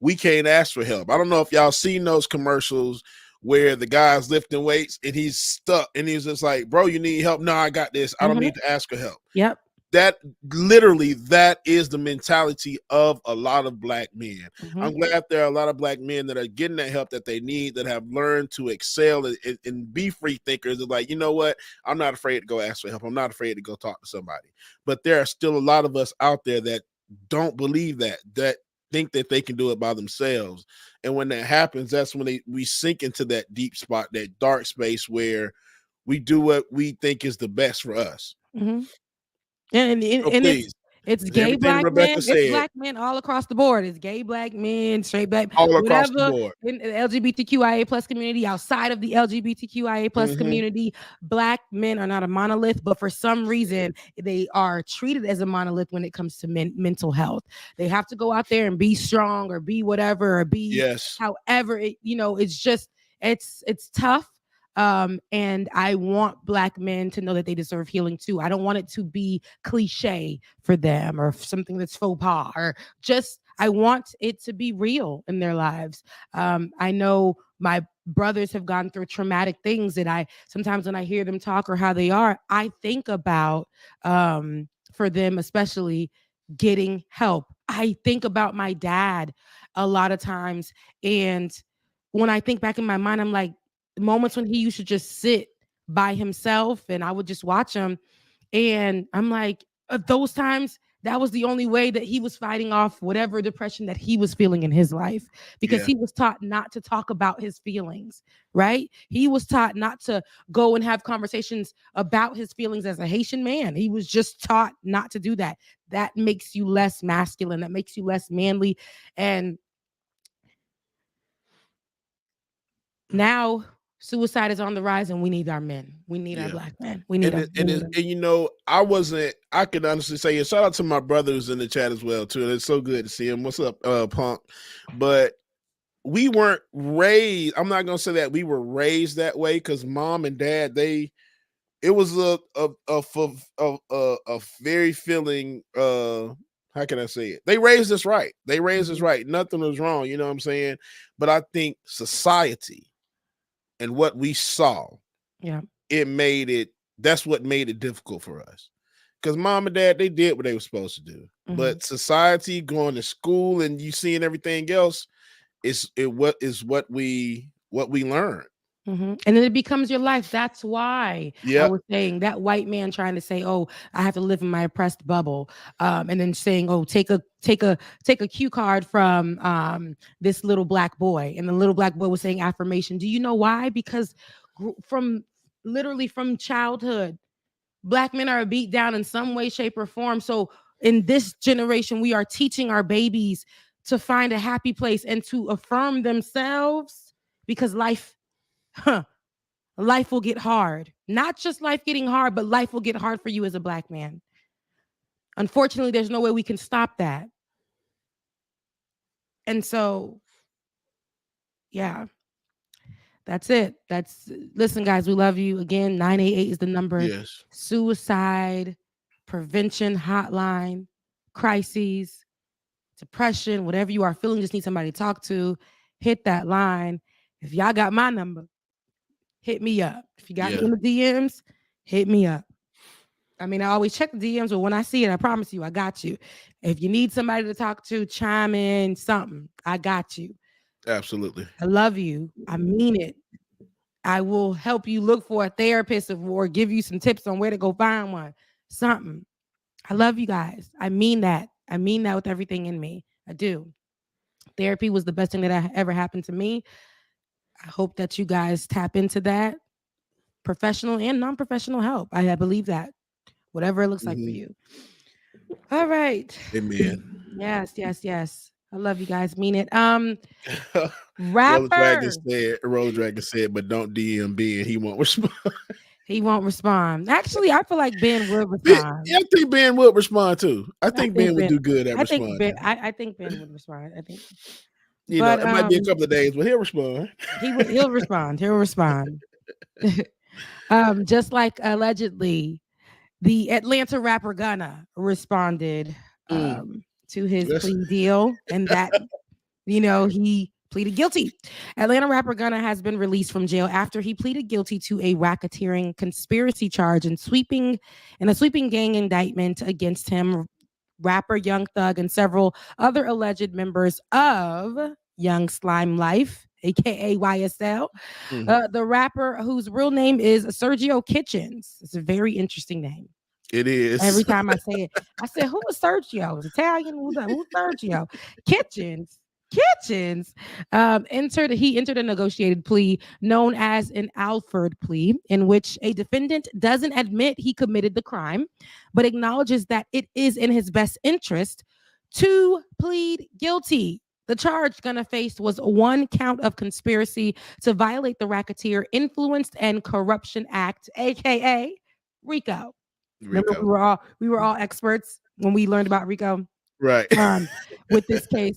we can't ask for help. I don't know if y'all seen those commercials where the guy's lifting weights and he's stuck and he's just like, bro, you need help? No, I got this. I don't need to ask for help. Yep. That is the mentality of a lot of Black men. I'm glad there are a lot of Black men that are getting that help that they need, that have learned to excel and be free thinkers. They're like, you know what? I'm not afraid to go ask for help. I'm not afraid to go talk to somebody. But there are still a lot of us out there that don't believe that think that they can do it by themselves. And when that happens, that's when we sink into that deep spot, that dark space where we do what we think is the best for us. And it's gay Black men. It's Black men all across the board. It's gay Black men, straight Black, all across the board. In the LGBTQIA plus community, outside of the LGBTQIA plus community, Black men are not a monolith, but for some reason they are treated as a monolith when it comes to mental health. They have to go out there and be strong or be whatever or be however it, it's just it's tough. And I want Black men to know that they deserve healing too. I don't want it to be cliche for them or something that's faux pas, or just, I want it to be real in their lives. I know my brothers have gone through traumatic things that sometimes when I hear them talk or how they are, I think about for them, especially getting help. I think about my dad a lot of times, and when I think back in my mind, I'm like, moments when he used to just sit by himself and I would just watch him, and I'm like, those times, that was the only way that he was fighting off whatever depression that he was feeling in his life, because he was taught not to talk about his feelings, right? He was taught not to go and have conversations about his feelings as a Haitian man. He was just taught not to do that. That makes you less masculine. That makes you less manly. And now suicide is on the rise, and we need our men. We need our black men. We need and I can honestly say, and shout out to my brothers in the chat as well too. It's so good to see them. What's up, Punk? But we weren't raised. I'm not gonna say that we were raised that way, because mom and dad, it was a very feeling. How can I say it? They raised us right. They raised us right. Nothing was wrong. You know what I'm saying? But I think society and what we saw, that's what made it difficult for us. Because mom and dad, they did what they were supposed to do. But society, going to school, and you seeing everything else, is what we learned. And then it becomes your life. That's why I was saying that white man trying to say, "Oh, I have to live in my oppressed bubble," and then saying, "Oh, take a cue card from this little black boy," and the little black boy was saying affirmation. Do you know why? Because from childhood, black men are beat down in some way, shape, or form. So in this generation, we are teaching our babies to find a happy place and to affirm themselves, because life will get hard. Not just life getting hard, but life will get hard for you as a black man. Unfortunately, there's no way we can stop that. And so, yeah, that's it. Listen, guys, we love you. Again, 988 is the number. Yes. Suicide prevention hotline, crises, depression, whatever you are feeling, just need somebody to talk to, hit that line. If y'all got my number, hit me up. If you got me in the DMs, hit me up. I mean, I always check the DMs, but when I see it, I promise you, I got you. If you need somebody to talk to, chime in something. I got you. Absolutely. I love you. I mean it. I will help you look for a therapist or give you some tips on where to go find one. Something. I love you guys. I mean that. I mean that with everything in me. I do. Therapy was the best thing that ever happened to me. I hope that you guys tap into that. Professional and non-professional help. I believe that. Whatever it looks like for you. All right. Amen. Yes. I love you guys. Mean it. Rapper. Roller Dragon said, but don't DM Ben. He won't respond. He won't respond. Actually, I feel like Ben would respond. I think Ben would respond too. I think Ben would do good at responding. I think Ben would respond. I think. It might be a couple of days, but he'll respond. He'll respond. He'll respond. Just like allegedly, the Atlanta rapper Gunna responded to his plea deal, and that he pleaded guilty. Atlanta rapper Gunna has been released from jail after he pleaded guilty to a racketeering conspiracy charge and a sweeping gang indictment against him, rapper Young Thug, and several other alleged members of Young Slime Life, aka YSL. The rapper, whose real name is Sergio Kitchens. It's a very interesting name. It is. Every time I say it, I say, "Who is Sergio? It's Italian. Who's Sergio?" Kitchens entered a negotiated plea known as an Alford plea, in which a defendant doesn't admit he committed the crime, but acknowledges that it is in his best interest to plead guilty. The charge Gunna faced was one count of conspiracy to violate the Racketeer Influenced and Corruption Act, aka RICO. Remember, we were all experts when we learned about RICO. Right. With this case,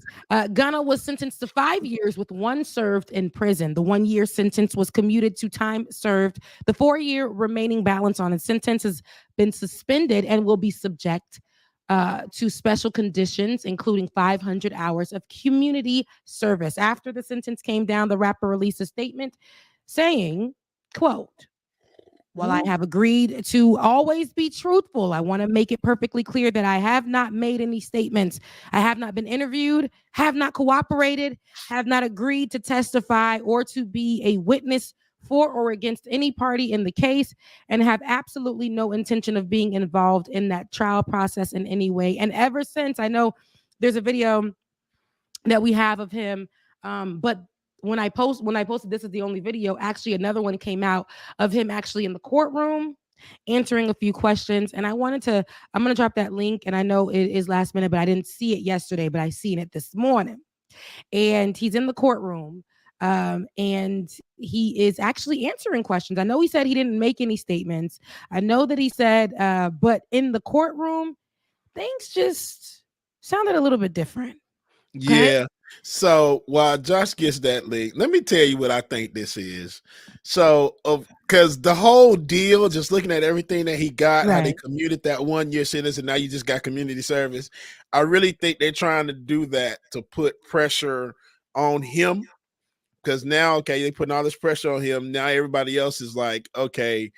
Gunna was sentenced to 5 years with 1 served in prison. The 1-year sentence was commuted to time served. The 4-year remaining balance on his sentence has been suspended and will be subject to special conditions, including 500 hours of community service. After the sentence came down, the rapper released a statement saying, quote, While I have agreed to always be truthful, I want to make it perfectly clear that I have not made any statements. I have not been interviewed, have not cooperated, have not agreed to testify or to be a witness for or against any party in the case, and have absolutely no intention of being involved in that trial process in any way. And ever since, I know there's a video that we have of him, but when I posted, this is the only video, actually another one came out of him actually in the courtroom answering a few questions. And I'm going to drop that link. And I know it is last minute, but I didn't see it yesterday, but I seen it this morning. And he's in the courtroom. And he is actually answering questions. I know he said he didn't make any statements. I know that he said, but in the courtroom, things just sounded a little bit different. Okay? Yeah. So while Josh gets that link, let me tell you what I think this is. So, because the whole deal, just looking at everything that he got, how they commuted that 1-year sentence, and now you just got community service. I really think they're trying to do that to put pressure on him. Because now, okay, they're putting all this pressure on him. Now everybody else is like, okay,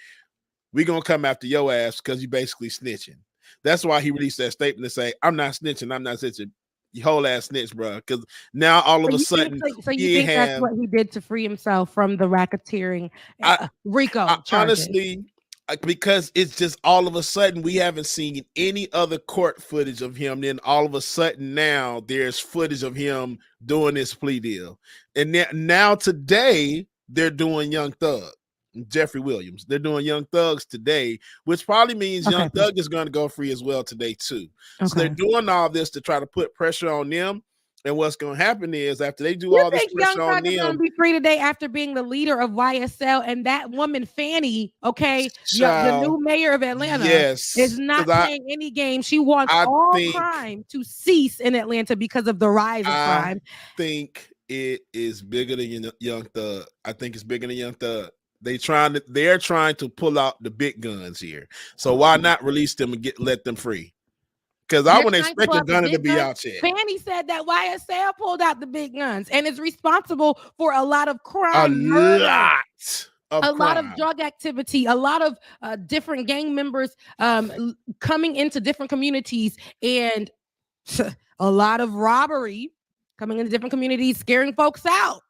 we're going to come after your ass because you basically snitching. That's why he released that statement to say, I'm not snitching. I'm not snitching. You whole ass snitch, bro. Because now all of a sudden, you think that's what he did to free himself from the racketeering RICO charges? Honestly, because it's just all of a sudden we haven't seen any other court footage of him. Then all of a sudden now there's footage of him doing this plea deal, and now today they're doing Young Thug. Jeffrey Williams. They're doing Young Thugs today, which probably means Young Thug is going to go free as well today too. Okay. So they're doing all this to try to put pressure on them. And what's going to happen is after they do all this pressure on them, going to be free today after being the leader of YSL, and that woman Fannie, the new mayor of Atlanta, is not playing any game. She wants all crime to cease in Atlanta because of the rise of crime. I think it is bigger than Young Thug. I think it's bigger than Young Thug. They're trying to pull out the big guns here. So why not release them and let them free? Because I wouldn't expect the gun to be out yet. Fannie said that YSL pulled out the big guns and is responsible for a lot of crime. A lot of drug activity, a lot of different gang members coming into different communities, and a lot of robbery coming into different communities, scaring folks out,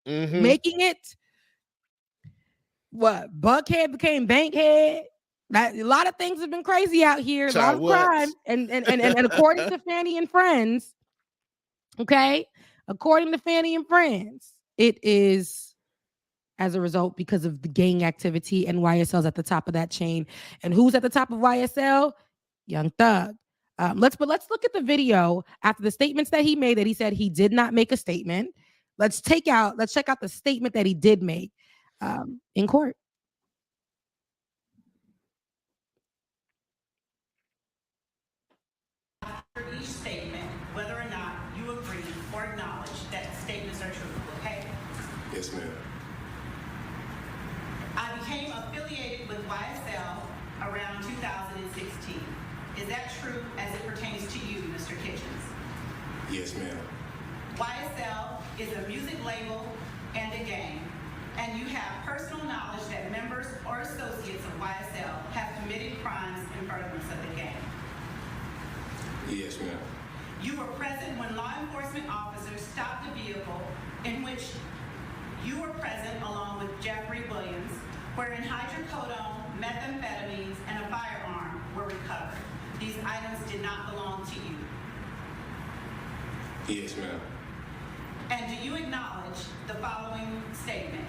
making it. What Buckhead became Bankhead. A lot of things have been crazy out here. A lot of crime, and according to Fannie and Friends, according to Fannie and Friends, it is as a result because of the gang activity, and YSL's at the top of that chain. And who's at the top of YSL? Young Thug. Let's look at the video after the statements that he made. That he said he did not make a statement. Let's check out the statement that he did make. In court. For each statement, whether or not you agree or acknowledge that statements are true, okay? Yes, ma'am. I became affiliated with YSL around 2016. Is that true as it pertains to you, Mr. Kitchens? Yes, ma'am. YSL is a music label and a gang. And you have personal knowledge that members or associates of YSL have committed crimes in furtherance of the gang. Yes, ma'am. You were present when law enforcement officers stopped the vehicle in which you were present along with Jeffrey Williams, wherein hydrocodone, methamphetamines, and a firearm were recovered. These items did not belong to you. Yes, ma'am. And do you acknowledge the following statement?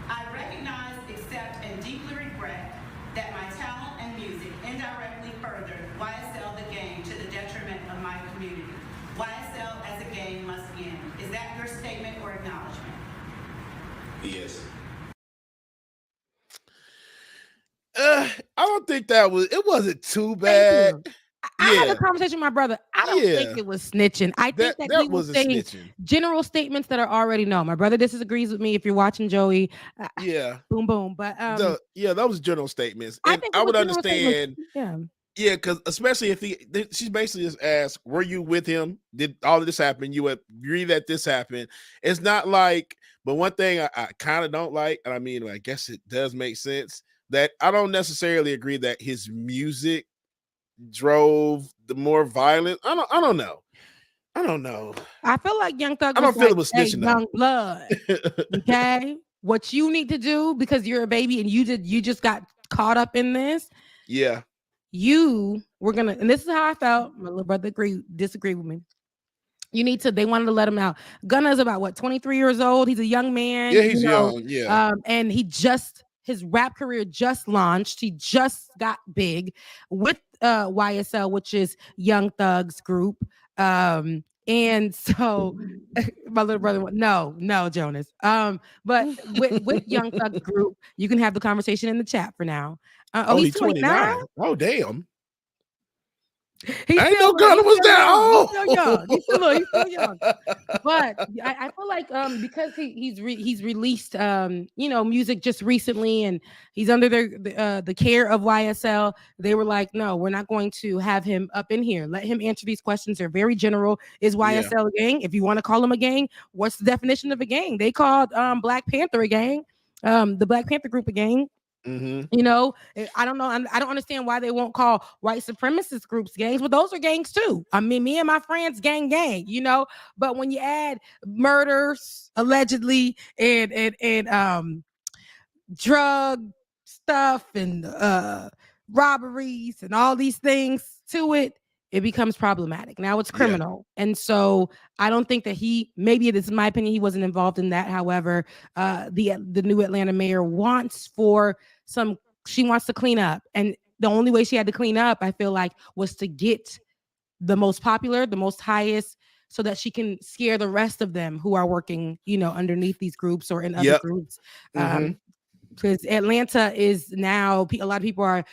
I recognize, accept, and deeply regret that my talent and music indirectly furthered YSL the gang to the detriment of my community. YSL as a gang must end. Is that your statement or acknowledgement? Yes. I don't think it wasn't too bad. I had a conversation with my brother. I don't think it was snitching. I think that he was saying snitching. General statements that are already known. My brother disagrees with me. If you're watching Joey, boom, boom. But that was general statements. And I would understand. Yeah, because especially if she's basically just asked, were you with him? Did all of this happen? You agree that this happened? It's not like, but one thing I kind of don't like, and I mean, I guess it does make sense. that I don't necessarily agree that his music drove the more violence. I don't know. I feel like Young Thug I was don't feel like, it was hey, snitching young blood. Okay. What you need to do, because you're a baby and you just got caught up in this. Yeah. We're gonna, and this is how I felt. My little brother disagree with me. They wanted to let him out. Gunna is about what, 23 years old. He's a young man. Yeah, he's young. Yeah. And his rap career just launched. He just got big with YSL, which is Young Thug's group. And so my little brother went, no, Jonas. But with Young Thug's group, you can have the conversation in the chat for now. Only He's 29. Oh, damn. He's ain't no Gunna was that old. He's still young. But I feel like because he's released music just recently, and he's under the care of YSL. They were like, no, we're not going to have him up in here. Let him answer these questions. They're very general. Is YSL a gang? If you want to call them a gang, what's the definition of a gang? They called Black Panther a gang. The Black Panther group a gang. Mm-hmm. I don't know. I don't understand why they won't call white supremacist groups gangs, but those are gangs too. I mean, me and my friends gang, but when you add murders allegedly and drug stuff and robberies and all these things to it, it becomes problematic. Now it's criminal. Yeah. And so I don't think that maybe this is my opinion, he wasn't involved in that. However, the new Atlanta mayor she wants to clean up. And the only way she had to clean up, I feel like, was to get the most popular, the most highest, so that she can scare the rest of them who are working, underneath these groups or in other groups. Because Atlanta is now, a lot of people are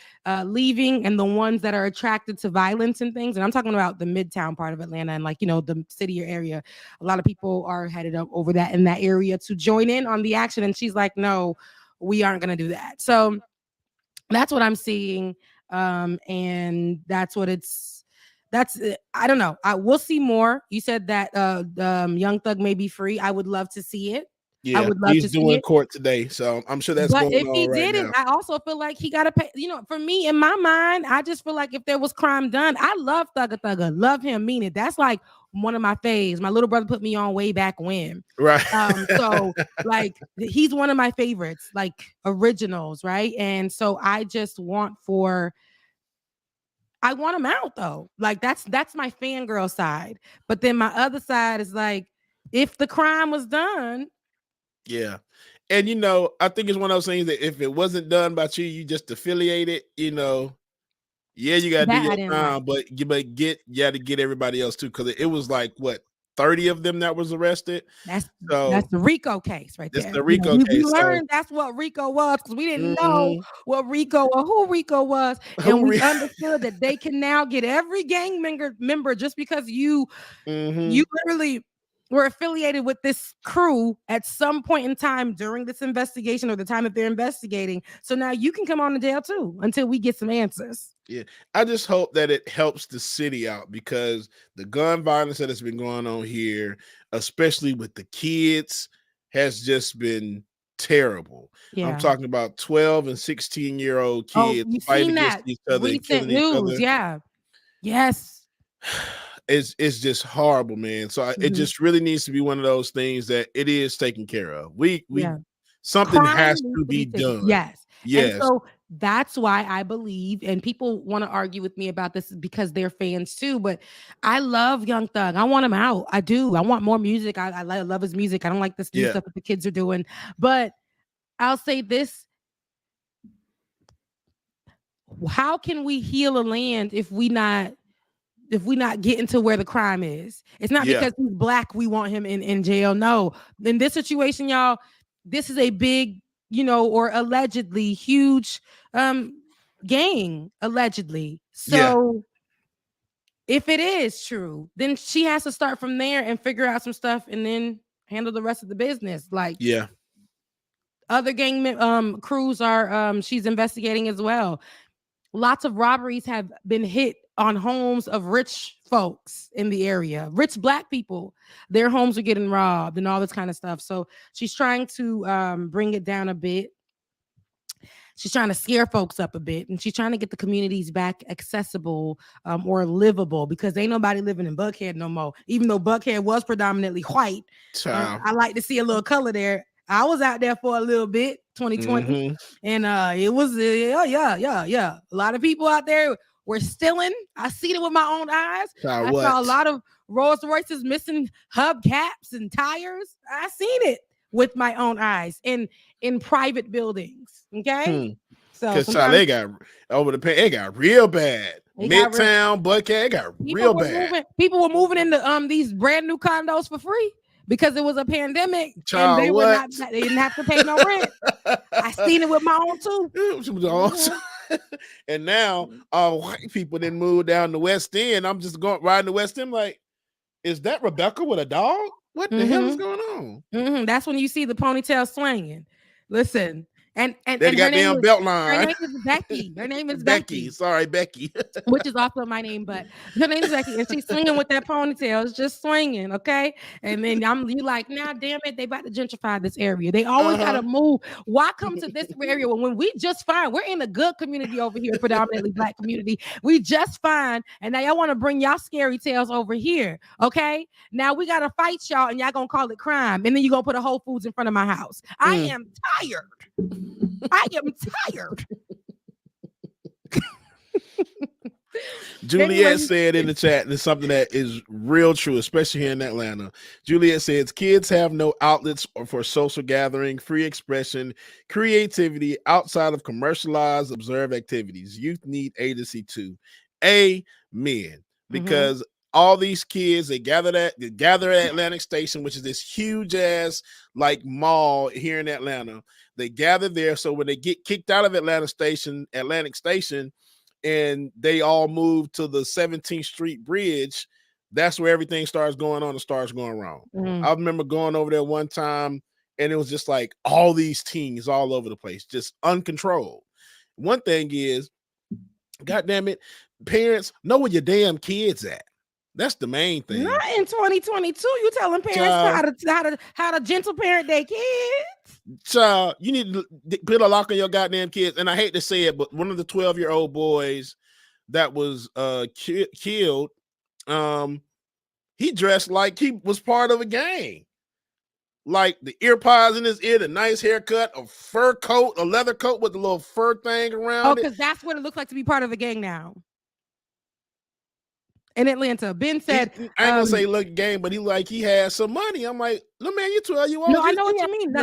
leaving, and the ones that are attracted to violence and things, and I'm talking about the midtown part of Atlanta and the city or area, a lot of people are headed up over that in that area to join in on the action. And she's like, no, we aren't going to do that. So that's what I'm seeing. And that's I don't know. We'll see more. You said that Young Thug may be free. I would love to see it. Yeah, he's doing court today, so I'm sure that's going on right now. But if he didn't, I also feel like he got to pay. For me, in my mind, I just feel like if there was crime done, I love Thugger, love him, mean it. That's like one of my faves. My little brother put me on way back when. Right. So like he's one of my favorites, like originals, right? And so I just want him out though. Like that's my fangirl side. But then my other side is like, if the crime was done. Yeah. And I think it's one of those things that if it wasn't done by you just affiliate it, you gotta do your time, but you gotta get everybody else too, because it was like what, 30 of them that was arrested. That's the RICO case right there. That's the RICO case. We learned that's what RICO was, because we didn't know what RICO or who RICO was, and we understood that they can now get every gang member just because you literally were affiliated with this crew at some point in time during this investigation or the time that they're investigating. So now you can come on to jail too until we get some answers. Yeah, I just hope that it helps the city out, because the gun violence that has been going on here, especially with the kids, has just been terrible. Yeah. I'm talking about 12 and 16-year-old kids fighting against each other and killing each other. Yeah. Yes. It's just horrible, man. So it just really needs to be one of those things that it is taken care of. Something has to be done. Yes. And so that's why I believe, and people want to argue with me about this because they're fans too, but I love Young Thug. I want him out. I do. I want more music. I love his music. I don't like this new stuff that the kids are doing. But I'll say this. How can we heal a land if we not getting to where the crime is? It's not because he's black we want him in jail. No. In this situation, y'all, this is a big, or allegedly huge gang, allegedly. So if it is true, then she has to start from there and figure out some stuff and then handle the rest of the business. Like other gang crews are she's investigating as well. Lots of robberies have been hit on homes of rich folks in the area, rich black people. Their homes are getting robbed and all this kind of stuff. So she's trying to bring it down a bit. she's trying to scare folks up a bit, and she's trying to get the communities back accessible or livable, because ain't nobody living in Buckhead no more. Even though Buckhead was predominantly white, I like to see a little color there. I was out there for a little bit, 2020, and it was yeah. A lot of people out there were stealing. I seen it with my own eyes. I saw a lot of Rolls Royces missing hubcaps and tires. I seen it with my own eyes in private buildings. Okay, so they got over the it got real bad. Midtown, Buckhead got real bad. People were moving into these brand new condos for free because it was a pandemic, and they didn't have to pay no rent. I seen it with my own too. And now white people didn't move down the West End. I'm just riding the West End like, is that Rebecca with a dog? What the hell is going on? That's when you see the ponytail swinging. Listen. And they got damn belt line. Her name is Becky. Her name is Becky. Sorry, Becky. Which is also my name, but her name is Becky, and she's swinging with that ponytail. It's just swinging, okay? And then you like, nah, damn it, they about to gentrify this area. They always gotta move. Why come to this area when we just fine? We're in a good community over here, predominantly Black community. We just fine, and now y'all want to bring y'all scary tales over here, okay? Now we gotta fight y'all, and y'all gonna call it crime, and then you gonna put a Whole Foods in front of my house. I am tired. I am tired. Juliet said in the chat, and it's something that is real true, especially here in Atlanta. Juliet says kids have no outlets for social gathering, free expression, creativity outside of commercialized observed activities. Youth need agency too. Amen. Because all these kids, they gather at Atlantic Station, which is this huge ass like mall here in Atlanta. They gather there, so when they get kicked out of Atlantic Station, and they all move to the 17th Street Bridge, that's where everything starts going on and starts going wrong. I remember going over there one time, and it was just like all these teens all over the place, just uncontrolled. One thing is, God damn it, parents, know where your damn kids at. That's the main thing. Not in 2022. You telling parents how to gentle parent their kids. Child, you need to put a lock on your goddamn kids. And I hate to say it, but one of the 12-year-old boys that was killed, he dressed like he was part of a gang. Like the ear pods in his ear, the nice haircut, a fur coat, a leather coat with a little fur thing around it. Because that's what it looks like to be part of a gang now. In Atlanta, Ben said, I ain't gonna say look game, but he had some money. I'm like, no man, you 12 years old. No, I know what you mean. That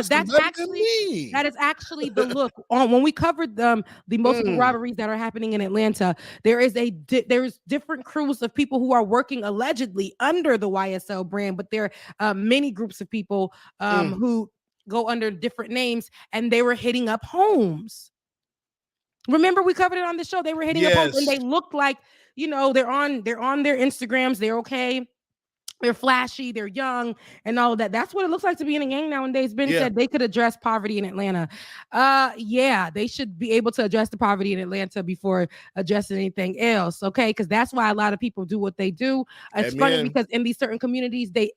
is actually the look on when we covered the multiple robberies that are happening in Atlanta. There is there's different crews of people who are working allegedly under the YSL brand, but there are many groups of people who go under different names, and they were hitting up homes. Remember, we covered it on the show. They were hitting up homes, and they looked like, you know, they're on their Instagrams. They're okay. They're flashy. They're young and all of that. That's what it looks like to be in a gang nowadays. Ben said they could address poverty in Atlanta. They should be able to address the poverty in Atlanta before addressing anything else. Okay, because that's why a lot of people do what they do. It's funny because in these certain communities, they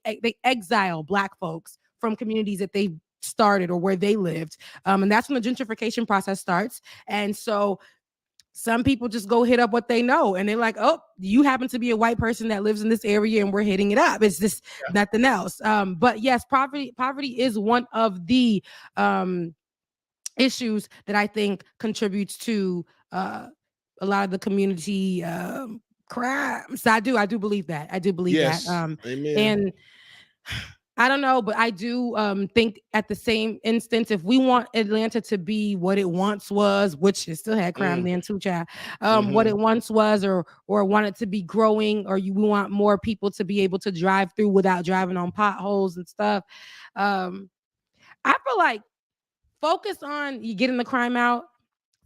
exile Black folks from communities that they started or where they lived, and that's when the gentrification process starts. And so some people just go hit up what they know, and they're like, oh, you happen to be a white person that lives in this area and we're hitting it up. It's just nothing else. But yes, poverty is one of the issues that I think contributes to a lot of the community crimes. I do believe that. I do believe that. Amen. And I don't know, but I do think at the same instance, if we want Atlanta to be what it once was, which it still had crime then too, child, what it once was, or want it to be growing, or we want more people to be able to drive through without driving on potholes and stuff. I feel like focus on getting the crime out,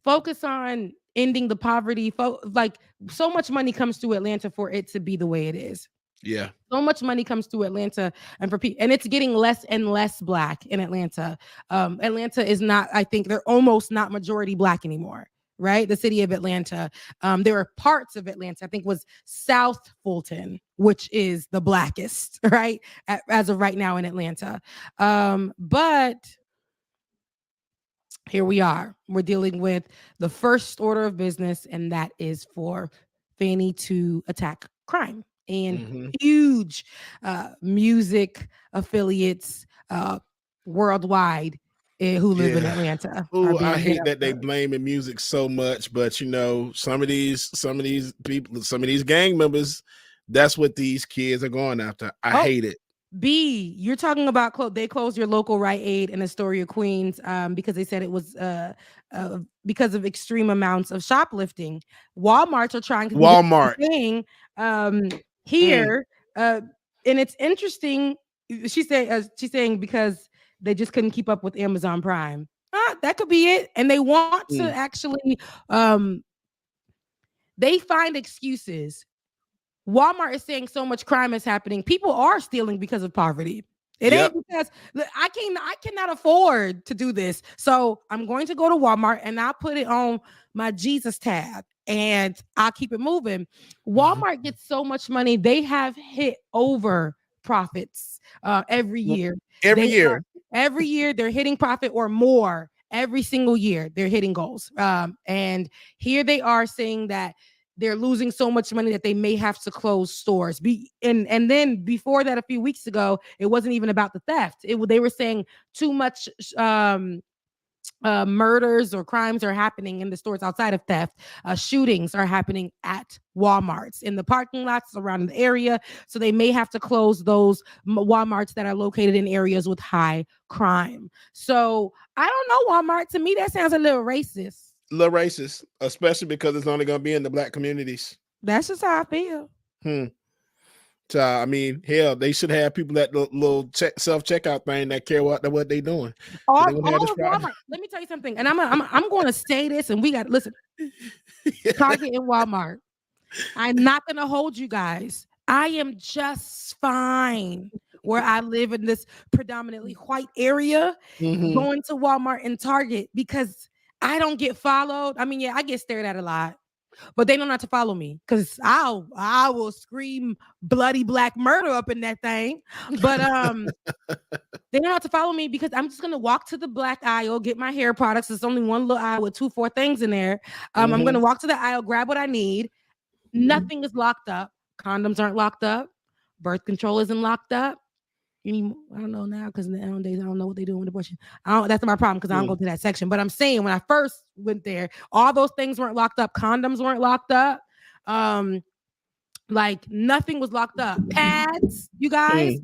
focus on ending the poverty. Like so much money comes to Atlanta for it to be the way it is. Yeah. So much money comes to Atlanta, and for people, and it's getting less and less Black in Atlanta. Atlanta is not, I think they're almost not majority Black anymore, right? The city of Atlanta. There are parts of Atlanta, I think was South Fulton, which is the Blackest, right? As of right now in Atlanta. But here we are. We're dealing with the first order of business, and that is for Fannie to attack crime. And huge music affiliates worldwide who live in Atlanta are Oh, being I hit hate up that they for. blaming music so much, but you know, some of these people, some of these gang members, that's what these kids are going after. I hate it. B, you're talking about they closed your local Rite Aid in Astoria, Queens, because they said it was because of extreme amounts of shoplifting. Walmarts are trying to do the Walmart. same thing here, and it's interesting. She's saying because they just couldn't keep up with Amazon Prime. That could be it, and they want to actually they find excuses. Walmart is saying so much crime is happening. People are stealing because of poverty. It ain't because I cannot afford to do this. So I'm going to go to Walmart and I'll put it on my Jesus tab and I'll keep it moving. Walmart gets so much money. They have hit over profits every year. Every year they're hitting profit or more. Every single year they're hitting goals. And here they are saying that they're losing so much money that they may have to close stores. And then before that, a few weeks ago, it wasn't even about the theft. They were saying too much murders or crimes are happening in the stores outside of theft. Shootings are happening at Walmarts in the parking lots around the area. So they may have to close those Walmarts that are located in areas with high crime. So I don't know, Walmart. To me, that sounds a little racist. Especially because it's only going to be in the black communities. That's just how I feel. So I mean, hell, they should have people that little self-checkout thing that care what they're doing. All of Walmart. Let me tell you something, and I'm going to say this, and we got to listen. Target and Walmart. I'm not going to hold you guys. I am just fine where I live in this predominantly white area, going to Walmart and Target because I don't get followed. I mean, yeah, I get stared at a lot, but they know not to follow me because I will scream bloody black murder up in that thing. But they know not to follow me because I'm just gonna walk to the black aisle, get my hair products. There's only one little aisle with 2-4 things in there. I'm gonna walk to the aisle, grab what I need. Nothing is locked up. Condoms aren't locked up. Birth control isn't locked up. I don't know now because nowadays I don't know what they're doing with abortion. That's not my problem because I don't go to that section. But I'm saying when I first went there, all those things weren't locked up. Condoms weren't locked up. Like nothing was locked up. Pads, you guys,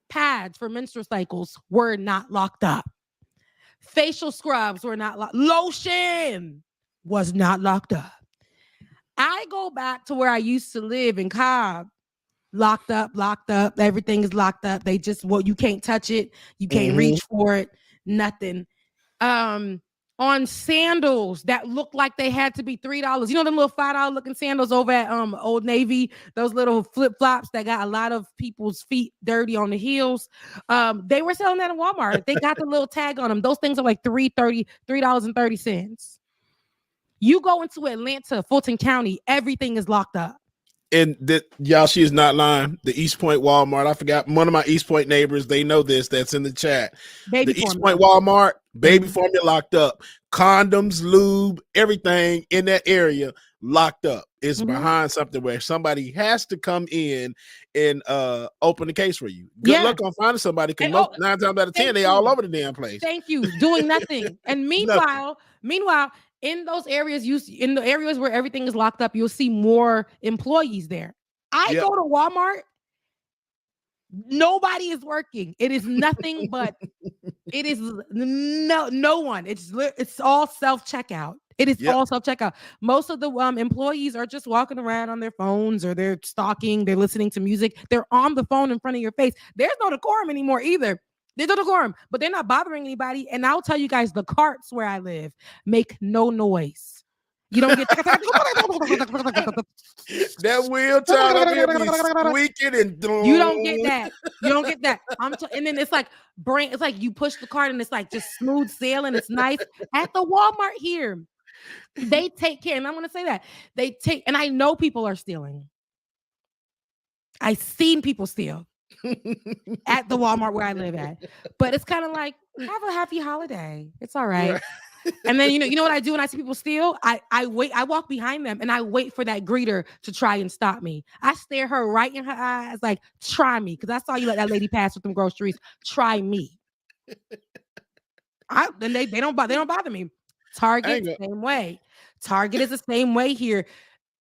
pads for menstrual cycles were not locked up. Facial scrubs were not locked. Lotion was not locked up. I go back to where I used to live in Cobb. Locked up. Everything is locked up. They just, you can't touch it. You can't reach for it. Nothing. On sandals that looked like they had to be $3. You know them little $5 looking sandals over at Old Navy, those little flip-flops that got a lot of people's feet dirty on the heels. They were selling that in Walmart. They got the little tag on them. Those things are like $3.30. You go into Atlanta, Fulton County, everything is locked up. And y'all, she is not lying. The East Point Walmart. I forgot one of my East Point neighbors. They know this. That's in the chat. The East Point Walmart, baby formula locked up. Condoms, lube, everything in that area locked up. It's behind something where somebody has to come in and open the case for you. Good luck on finding somebody because 9 times out of 10 they all over the damn place. Thank you. Doing nothing. And meanwhile, in those areas, in the areas where everything is locked up, you'll see more employees there. I go to Walmart. Nobody is working. It is nothing but it is no one. It's all self-checkout. It is all self-checkout. Most of the employees are just walking around on their phones or they're stalking, they're listening to music. They're on the phone in front of your face. There's no decorum anymore either. There's no decorum, but they're not bothering anybody. And I'll tell you guys, the carts where I live make no noise. You don't get that wheel time up here be squeaking and you don't get that. You don't get that. And then it's like you push the cart and it's like just smooth sailing. It's nice. At the Walmart here, they take care, and I'm gonna say that and I know people are stealing. I've seen people steal. at the Walmart where I live at. But it's kind of like, have a happy holiday. It's all right. And then you know what I do when I see people steal? I wait, I walk behind them and I wait for that greeter to try and stop me. I stare her right in her eyes, like, try me, because I saw you let that lady pass with them groceries. Try me. Then they don't bother me. Target, same way. Target is the same way here.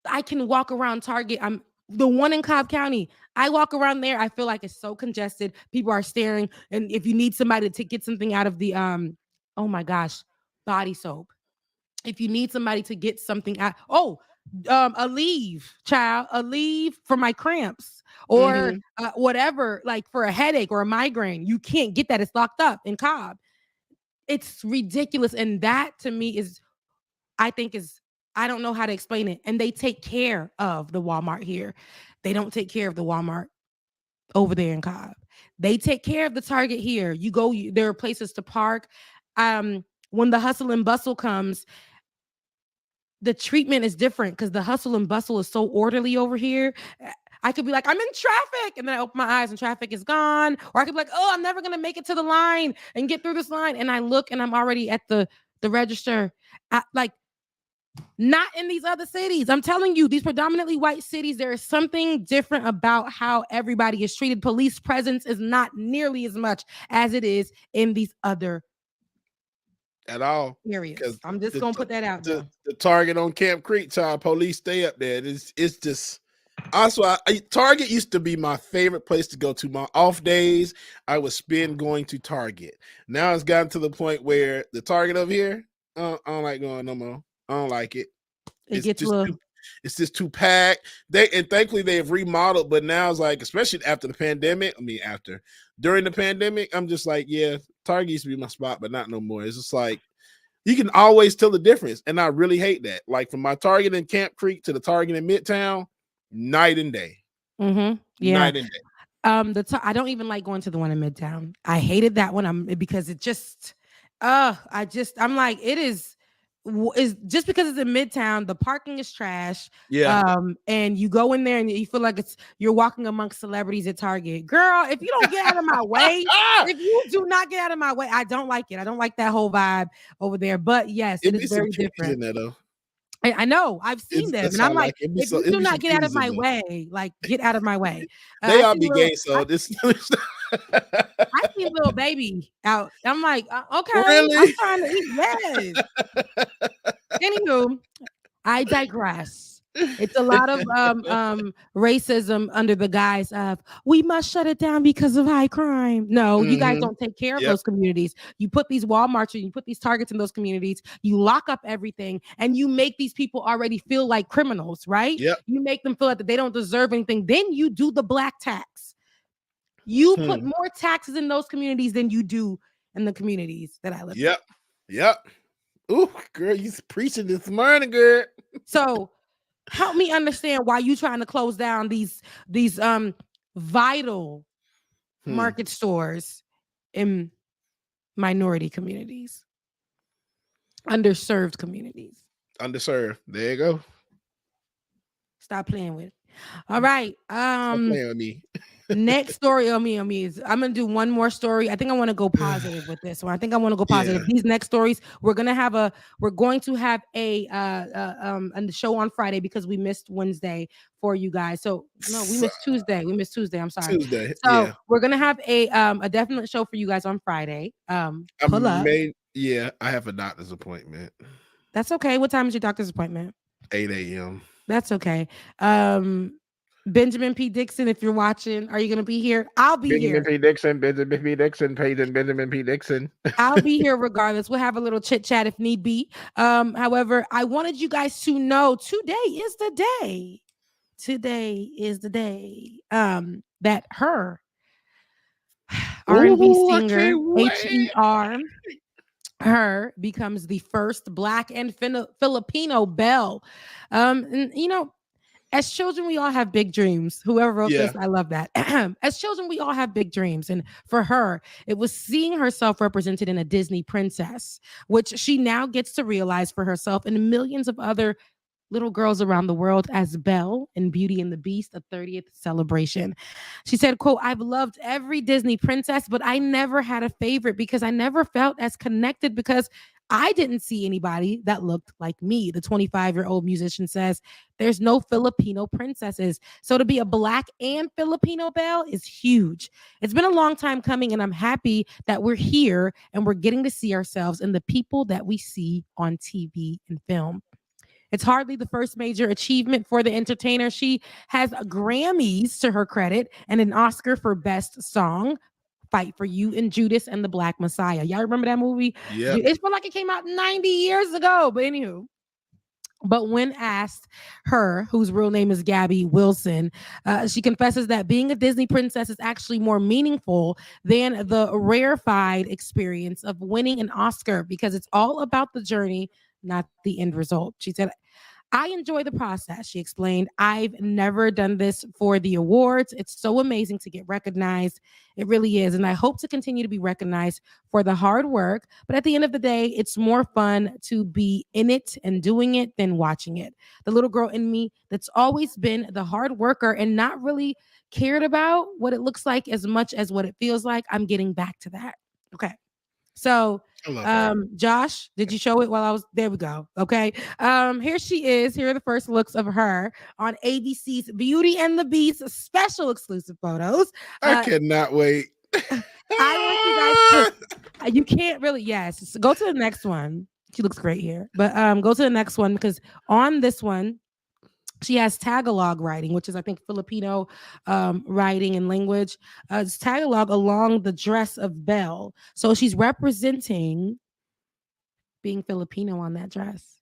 I can walk around Target. I'm the one in Cobb County. I walk around there. I feel like it's so congested. People are staring. And if you need somebody to get something out of the oh my gosh, body soap. If you need somebody to get something out, a leave, child, a leave for my cramps or whatever, like for a headache or a migraine. You can't get that. It's locked up in Cobb. It's ridiculous. And that to me is, I don't know how to explain it. And they take care of the Walmart here. They don't take care of the Walmart over there in Cobb. They take care of the Target here. There are places to park. When the hustle and bustle comes, the treatment is different because the hustle and bustle is so orderly over here. I could be like, I'm in traffic. And then I open my eyes and traffic is gone. Or I could be like, oh, I'm never going to make it to the line and get through this line. And I look and I'm already at the register. Not in these other cities. I'm telling you, these predominantly white cities, there is something different about how everybody is treated. Police presence is not nearly as much as it is in these other at all areas. I'm just gonna put that out there. The Target on Camp Creek, child, police stay up there. It's just also Target used to be my favorite place to go to. My off days, I would spend going to Target. Now it's gotten to the point where the Target over here, I don't like going no more. I don't like it. It's just too packed. And thankfully they've remodeled, but now it's like, especially after the pandemic. During the pandemic, I'm just like, yeah, Target used to be my spot, but not no more. It's just like you can always tell the difference, and I really hate that. Like from my Target in Camp Creek to the Target in Midtown, night and day. Yeah, night and day. I don't even like going to the one in Midtown. I hated that one. Because it just, I'm like, it is just because it's in Midtown, the parking is trash. Yeah. And you go in there and you feel like you're walking amongst celebrities at Target. Girl, if you don't get out of my way, if you do not get out of my way, I don't like it. I don't like that whole vibe over there. But yes, it is very different. In there, though. I know, I've seen them, and I'm like, if you do not get out of my way, like get out of my way. They all be gay, so this. I see Little Baby out. I'm like, okay, really? I'm trying to eat. Yes. Anywho, I digress. It's a lot of racism under the guise of we must shut it down because of high crime. No, you guys don't take care of those communities. You put these Walmarts and you put these Targets in those communities. You lock up everything and you make these people already feel like criminals, right? Yep. You make them feel like that they don't deserve anything. Then you do the black tax. You put more taxes in those communities than you do in the communities that I live in. Yep. Ooh, girl, you preaching this morning, girl. So help me understand why you trying to close down these vital market stores in minority communities, underserved communities. Underserved. There you go. Stop playing with it. All right. Stop playing with me. Next story on me is I'm gonna do one more story. I think I want to go positive with this one. I think I want to go positive. These next stories, we're going to have a show on Friday because we missed Wednesday for you guys. So no, we missed Tuesday. I'm sorry. Tuesday. So we're gonna have a definite show for you guys on Friday. Pull up. I have a doctor's appointment. That's okay. What time is your doctor's appointment? 8 a.m. That's okay. Benjamin P. Dixon, if you're watching, are you going to be here? I'll be here. Benjamin P. Dixon, Benjamin P. Dixon. I'll be here regardless. We'll have a little chit chat if need be. However, I wanted you guys to know today is the day. Today is the day that her R&B singer H.E.R. her becomes the first Black and Filipino belle. And you know, as children, we all have big dreams. Whoever wrote this, I love that. As children, we all have big dreams. And for her, it was seeing herself represented in a Disney princess, which she now gets to realize for herself and millions of other little girls around the world as Belle in Beauty and the Beast, a 30th celebration. She said, quote, I've loved every Disney princess, but I never had a favorite because I never felt as connected because I didn't see anybody that looked like me. The 25-year-old musician says there's no Filipino princesses. So to be a Black and Filipino Belle is huge. It's been a long time coming, and I'm happy that we're here and we're getting to see ourselves in the people that we see on TV and film. It's hardly the first major achievement for the entertainer. She has Grammys to her credit and an Oscar for Best Song. Fight for You and Judas and the Black Messiah. Y'all remember that movie? Yeah. It felt like it came out 90 years ago. But anywho. But when asked her, whose real name is Gabby Wilson, she confesses that being a Disney princess is actually more meaningful than the rarefied experience of winning an Oscar because it's all about the journey, not the end result. She said, I enjoy the process, she explained. I've never done this for the awards. It's so amazing to get recognized. It really is. And I hope to continue to be recognized for the hard work. But at the end of the day, it's more fun to be in it and doing it than watching it. The little girl in me that's always been the hard worker and not really cared about what it looks like as much as what it feels like, I'm getting back to that. Okay. So, Josh, did you show it while I was there? We go. Okay. Here she is. Here are the first looks of her on ABC's Beauty and the Beast special exclusive photos. I cannot wait. I want you guys to, you can't really, yes. Go to the next one. She looks great here. But go to the next one because on this one, she has Tagalog writing, which is, I think, Filipino writing and language. It's Tagalog along the dress of Belle. So she's representing being Filipino on that dress.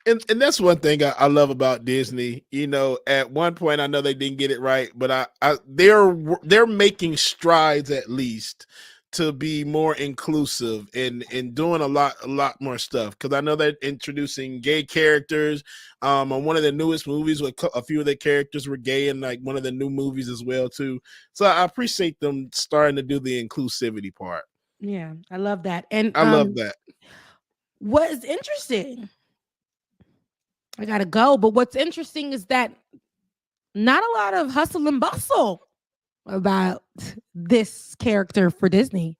And that's one thing I love about Disney. You know, at one point I know they didn't get it right, but they're making strides at least to be more inclusive and doing a lot more stuff. Because I know they're introducing gay characters. On one of the newest movies, with a few of the characters were gay, and like one of the new movies as well too. So I appreciate them starting to do the inclusivity part. Yeah, I love that. And I love that. What is interesting? I gotta go, but what's interesting is that not a lot of hustle and bustle about this character for Disney.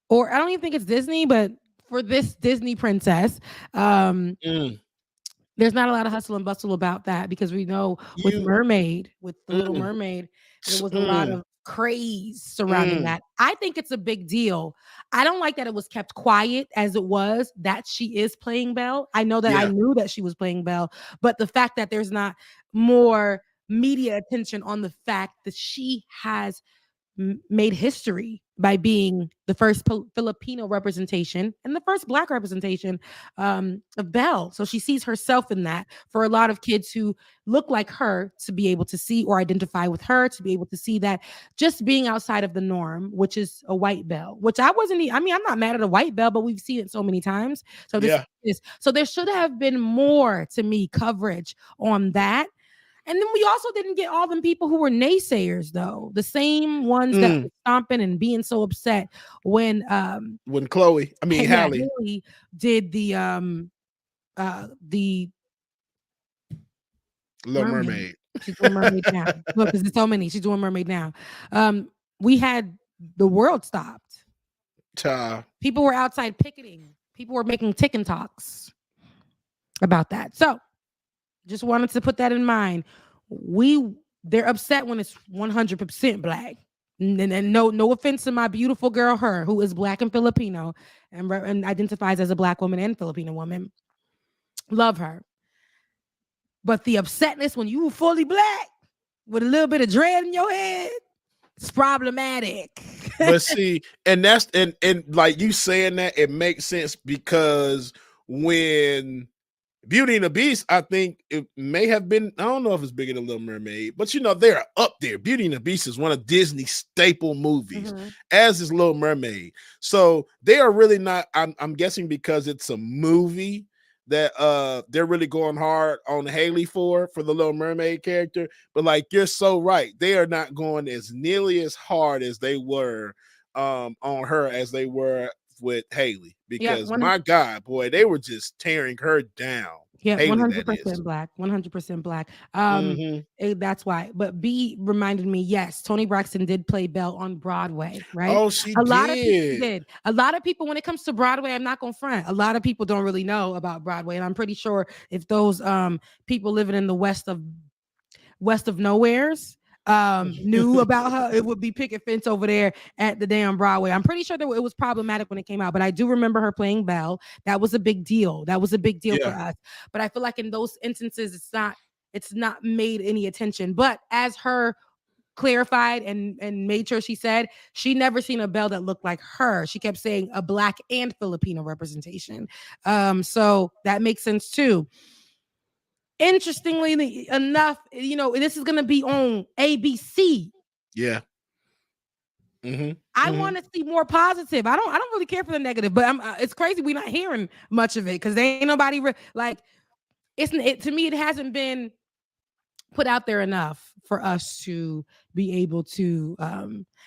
Or I don't even think it's Disney, but for this Disney princess, there's not a lot of hustle and bustle about that because we know with Mermaid, with the Little Mermaid, there was a lot of craze surrounding that. I think it's a big deal. I don't like that it was kept quiet as it was that she is playing Belle. I know that I knew that she was playing Belle, but the fact that there's not more media attention on the fact that she has made history by being the first Filipino representation and the first Black representation of Belle. So she sees herself in that. For a lot of kids who look like her to be able to see or identify with her, to be able to see that just being outside of the norm, which is a white Belle, which I'm not mad at a white Belle, but we've seen it so many times. So so there should have been more, to me, coverage on that. And then we also didn't get all them people who were naysayers, though. The same ones that were stomping and being so upset when Halle did the Little Mermaid. She's doing Mermaid now. Look, because there's so many. She's doing Mermaid now. We had the world stopped. People were outside picketing. People were making TikToks about that. So just wanted to put that in mind. They're upset when it's 100% Black. And no offense to my beautiful girl, her, who is Black and Filipino and identifies as a Black woman and Filipino woman. Love her. But the upsetness when you fully Black with a little bit of dread in your head, it's problematic. But see, and that's and like you saying that, it makes sense because when Beauty and the Beast, I think it may have been, I don't know if it's bigger than Little Mermaid, but you know, they're up there. Beauty and the Beast is one of Disney's staple movies, as is Little Mermaid. So they are really not, I'm guessing because it's a movie that they're really going hard on Haley for the Little Mermaid character. But like, you're so right. They are not going as nearly as hard as they were on her as they were with Haley, because my God, boy, they were just tearing her down. Yeah, Haley, 100% black. 100% black. That's why. But B reminded me, yes, Toni Braxton did play Belle on Broadway, right? Oh, she a lot of people did. did. A lot of people, when it comes to Broadway, I'm not gonna front. A lot of people don't really know about Broadway, and I'm pretty sure if those people living in the west of nowheres knew about her, it would be picket fence over there at the damn Broadway. I'm pretty sure that it was problematic when it came out, but I do remember her playing Belle. That was a big deal. For us. But I feel like in those instances, it's not made any attention. But as her clarified and made sure she said, she never seen a Belle that looked like her. She kept saying a black and Filipino representation. So that makes sense too. Interestingly enough, this is going to be on ABC. Yeah. I want to see more positive. I don't really care for the negative, but it's crazy we're not hearing much of it because there ain't nobody to me, it hasn't been put out there enough for us to be able to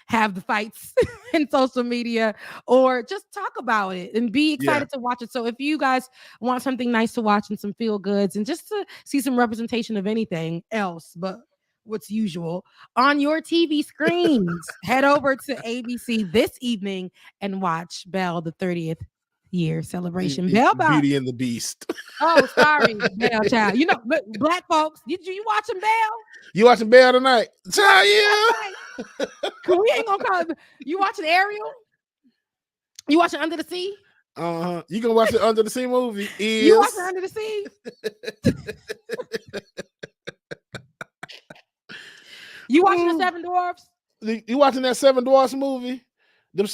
have the fights in social media or just talk about it and be excited to watch it. So if you guys want something nice to watch and some feel goods and just to see some representation of anything else but what's usual on your TV screens, head over to ABC this evening and watch Belle, the 30th year celebration. Belle Beauty and the Beast. Oh, sorry, Belle, child. Black folks, you watching Belle? You watching Belle tonight? Child, yeah. We ain't gonna call it. You watching Ariel? You watching Under the Sea? You can watch the Under the Sea movie. You watching Under the Sea? You watching the Seven Dwarfs? You watching that Seven Dwarfs movie? You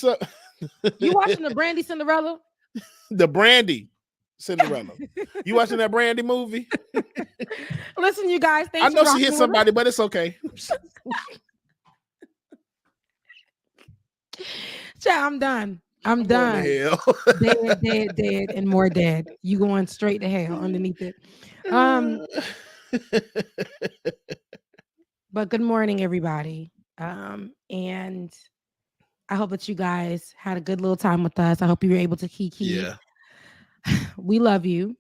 watching the Brandy Cinderella? The Brandy Cinderella. You watching that Brandy movie? Listen, you guys. I know she hit somebody, but it's okay. Child, I'm done. I'm done. Dead, and more dead. You going straight to hell underneath it. But good morning, everybody. And I hope that you guys had a good little time with us. I hope you were able to kiki. Yeah. We love you.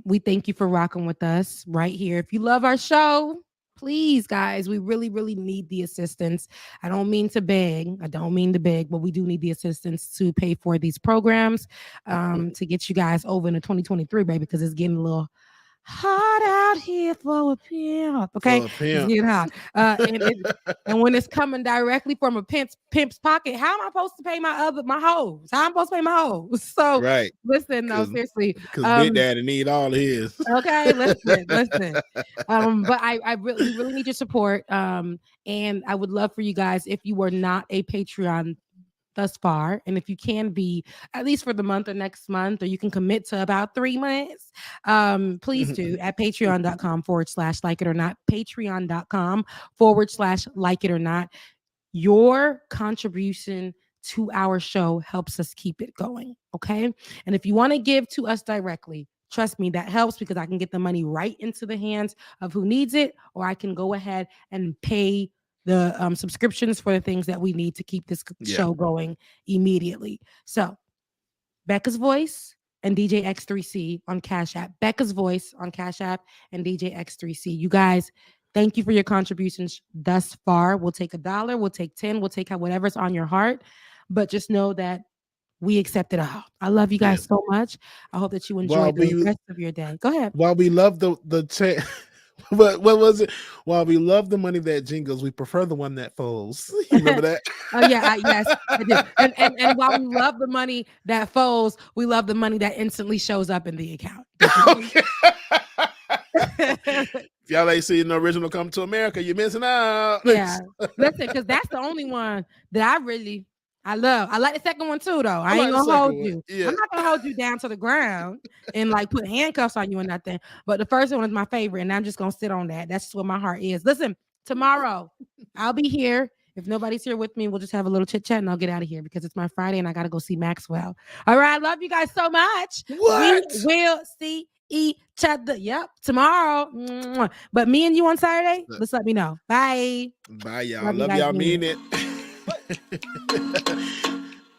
We thank you for rocking with us right here. If you love our show, please, guys, we really, really need the assistance. I don't mean to beg, but we do need the assistance to pay for these programs to get you guys over into 2023, baby, because it's getting a little hot out here for a pimp. Okay, it's getting hot. And when it's coming directly from a pimp's pocket, how am I supposed to pay my hoes? How am I supposed to pay my hoes? So right. Listen, no, seriously. Because Big Daddy need all of his. Okay, listen. But I really, really need your support. And I would love for you guys, if you were not a Patreon thus far, and if you can be at least for the month or next month, or you can commit to about 3 months, please do at patreon.com/like-it-or-not, patreon.com/like-it-or-not. Your contribution to our show helps us keep it going. Okay. And if you want to give to us directly, trust me, that helps because I can get the money right into the hands of who needs it, or I can go ahead and pay the subscriptions for the things that we need to keep this show going immediately. So Becca's Voice and DJ X3C on Cash App. Becca's Voice on Cash App and DJ X3C. You guys, thank you for your contributions thus far. We'll take $1, we'll take 10, we'll take whatever's on your heart. But just know that we accept it all. I love you guys so much. I hope that you enjoy the rest of your day. Go ahead. While we love what was it? While we love the money that jingles, we prefer the one that folds. You remember that? Oh yeah, yes, I do. And while we love the money that folds, we love the money that instantly shows up in the account. Okay. If y'all ain't seen the original Come to America, you're missing out. Yeah, listen, because that's the only one that I love. I like the second one too, though. I ain't gonna hold you. Yeah. I'm not gonna hold you down to the ground and like put handcuffs on you and nothing. But the first one is my favorite, and I'm just gonna sit on that. That's just where my heart is. Listen, tomorrow I'll be here. If nobody's here with me, we'll just have a little chit chat and I'll get out of here because it's my Friday and I gotta go see Maxwell. All right, I love you guys so much. What? We will see each other. Yep, tomorrow. But me and you on Saturday, just let me know. Bye. Bye, y'all. Love y'all. Mean it.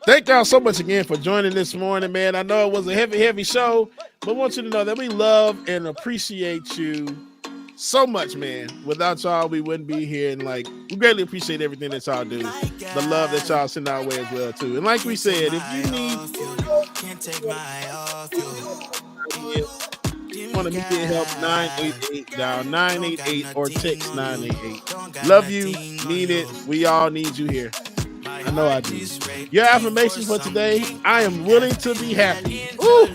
Thank y'all so much again for joining this morning, man. I know it was a heavy show, but I want you to know that we love and appreciate you so much, man. Without y'all, we wouldn't be here. And like, we greatly appreciate everything that y'all do. The love that y'all send our way as well, too. And like we said, if you need want to get help, 988 dial 988 or text 988. Love you, need it. We all need you here. I know I do. Your affirmation for today: I am willing to be happy. Ooh.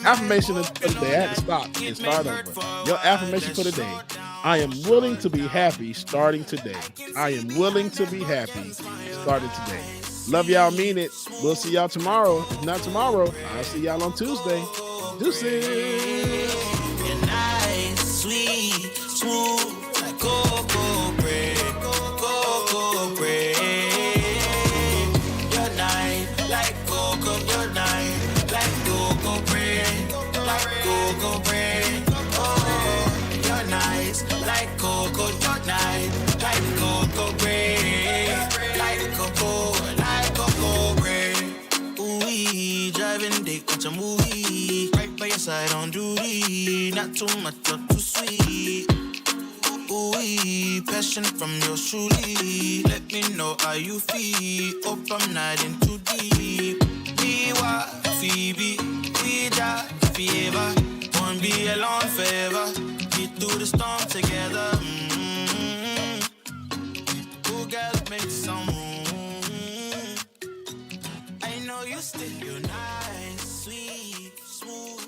Affirmation for today. I had to stop and start over. Your affirmation for today: I am willing to be happy starting today. I am willing to be happy starting today. Love y'all, mean it. We'll see y'all tomorrow. If not tomorrow, I'll see y'all on Tuesday. Deuces. You're nice, sweet, smooth, like cocoa bread, cocoa bread. You're nice, like cocoa, you're nice, like cocoa bread, like cocoa bread. Oh, you're nice, like cocoa, you're nice, like cocoa bread, like cocoa bread. Ooh, driving dick, watch a movie. By your side on duty, not too much or too sweet. Ooh, passion from your truly. Let me know how you feel. Hope I'm not in too deep. Be what Phoebe, we die forever. Won't be alone forever. Get through the storm together. Ooh, girl, make some room. I know you still, you're nice, sweet, smooth.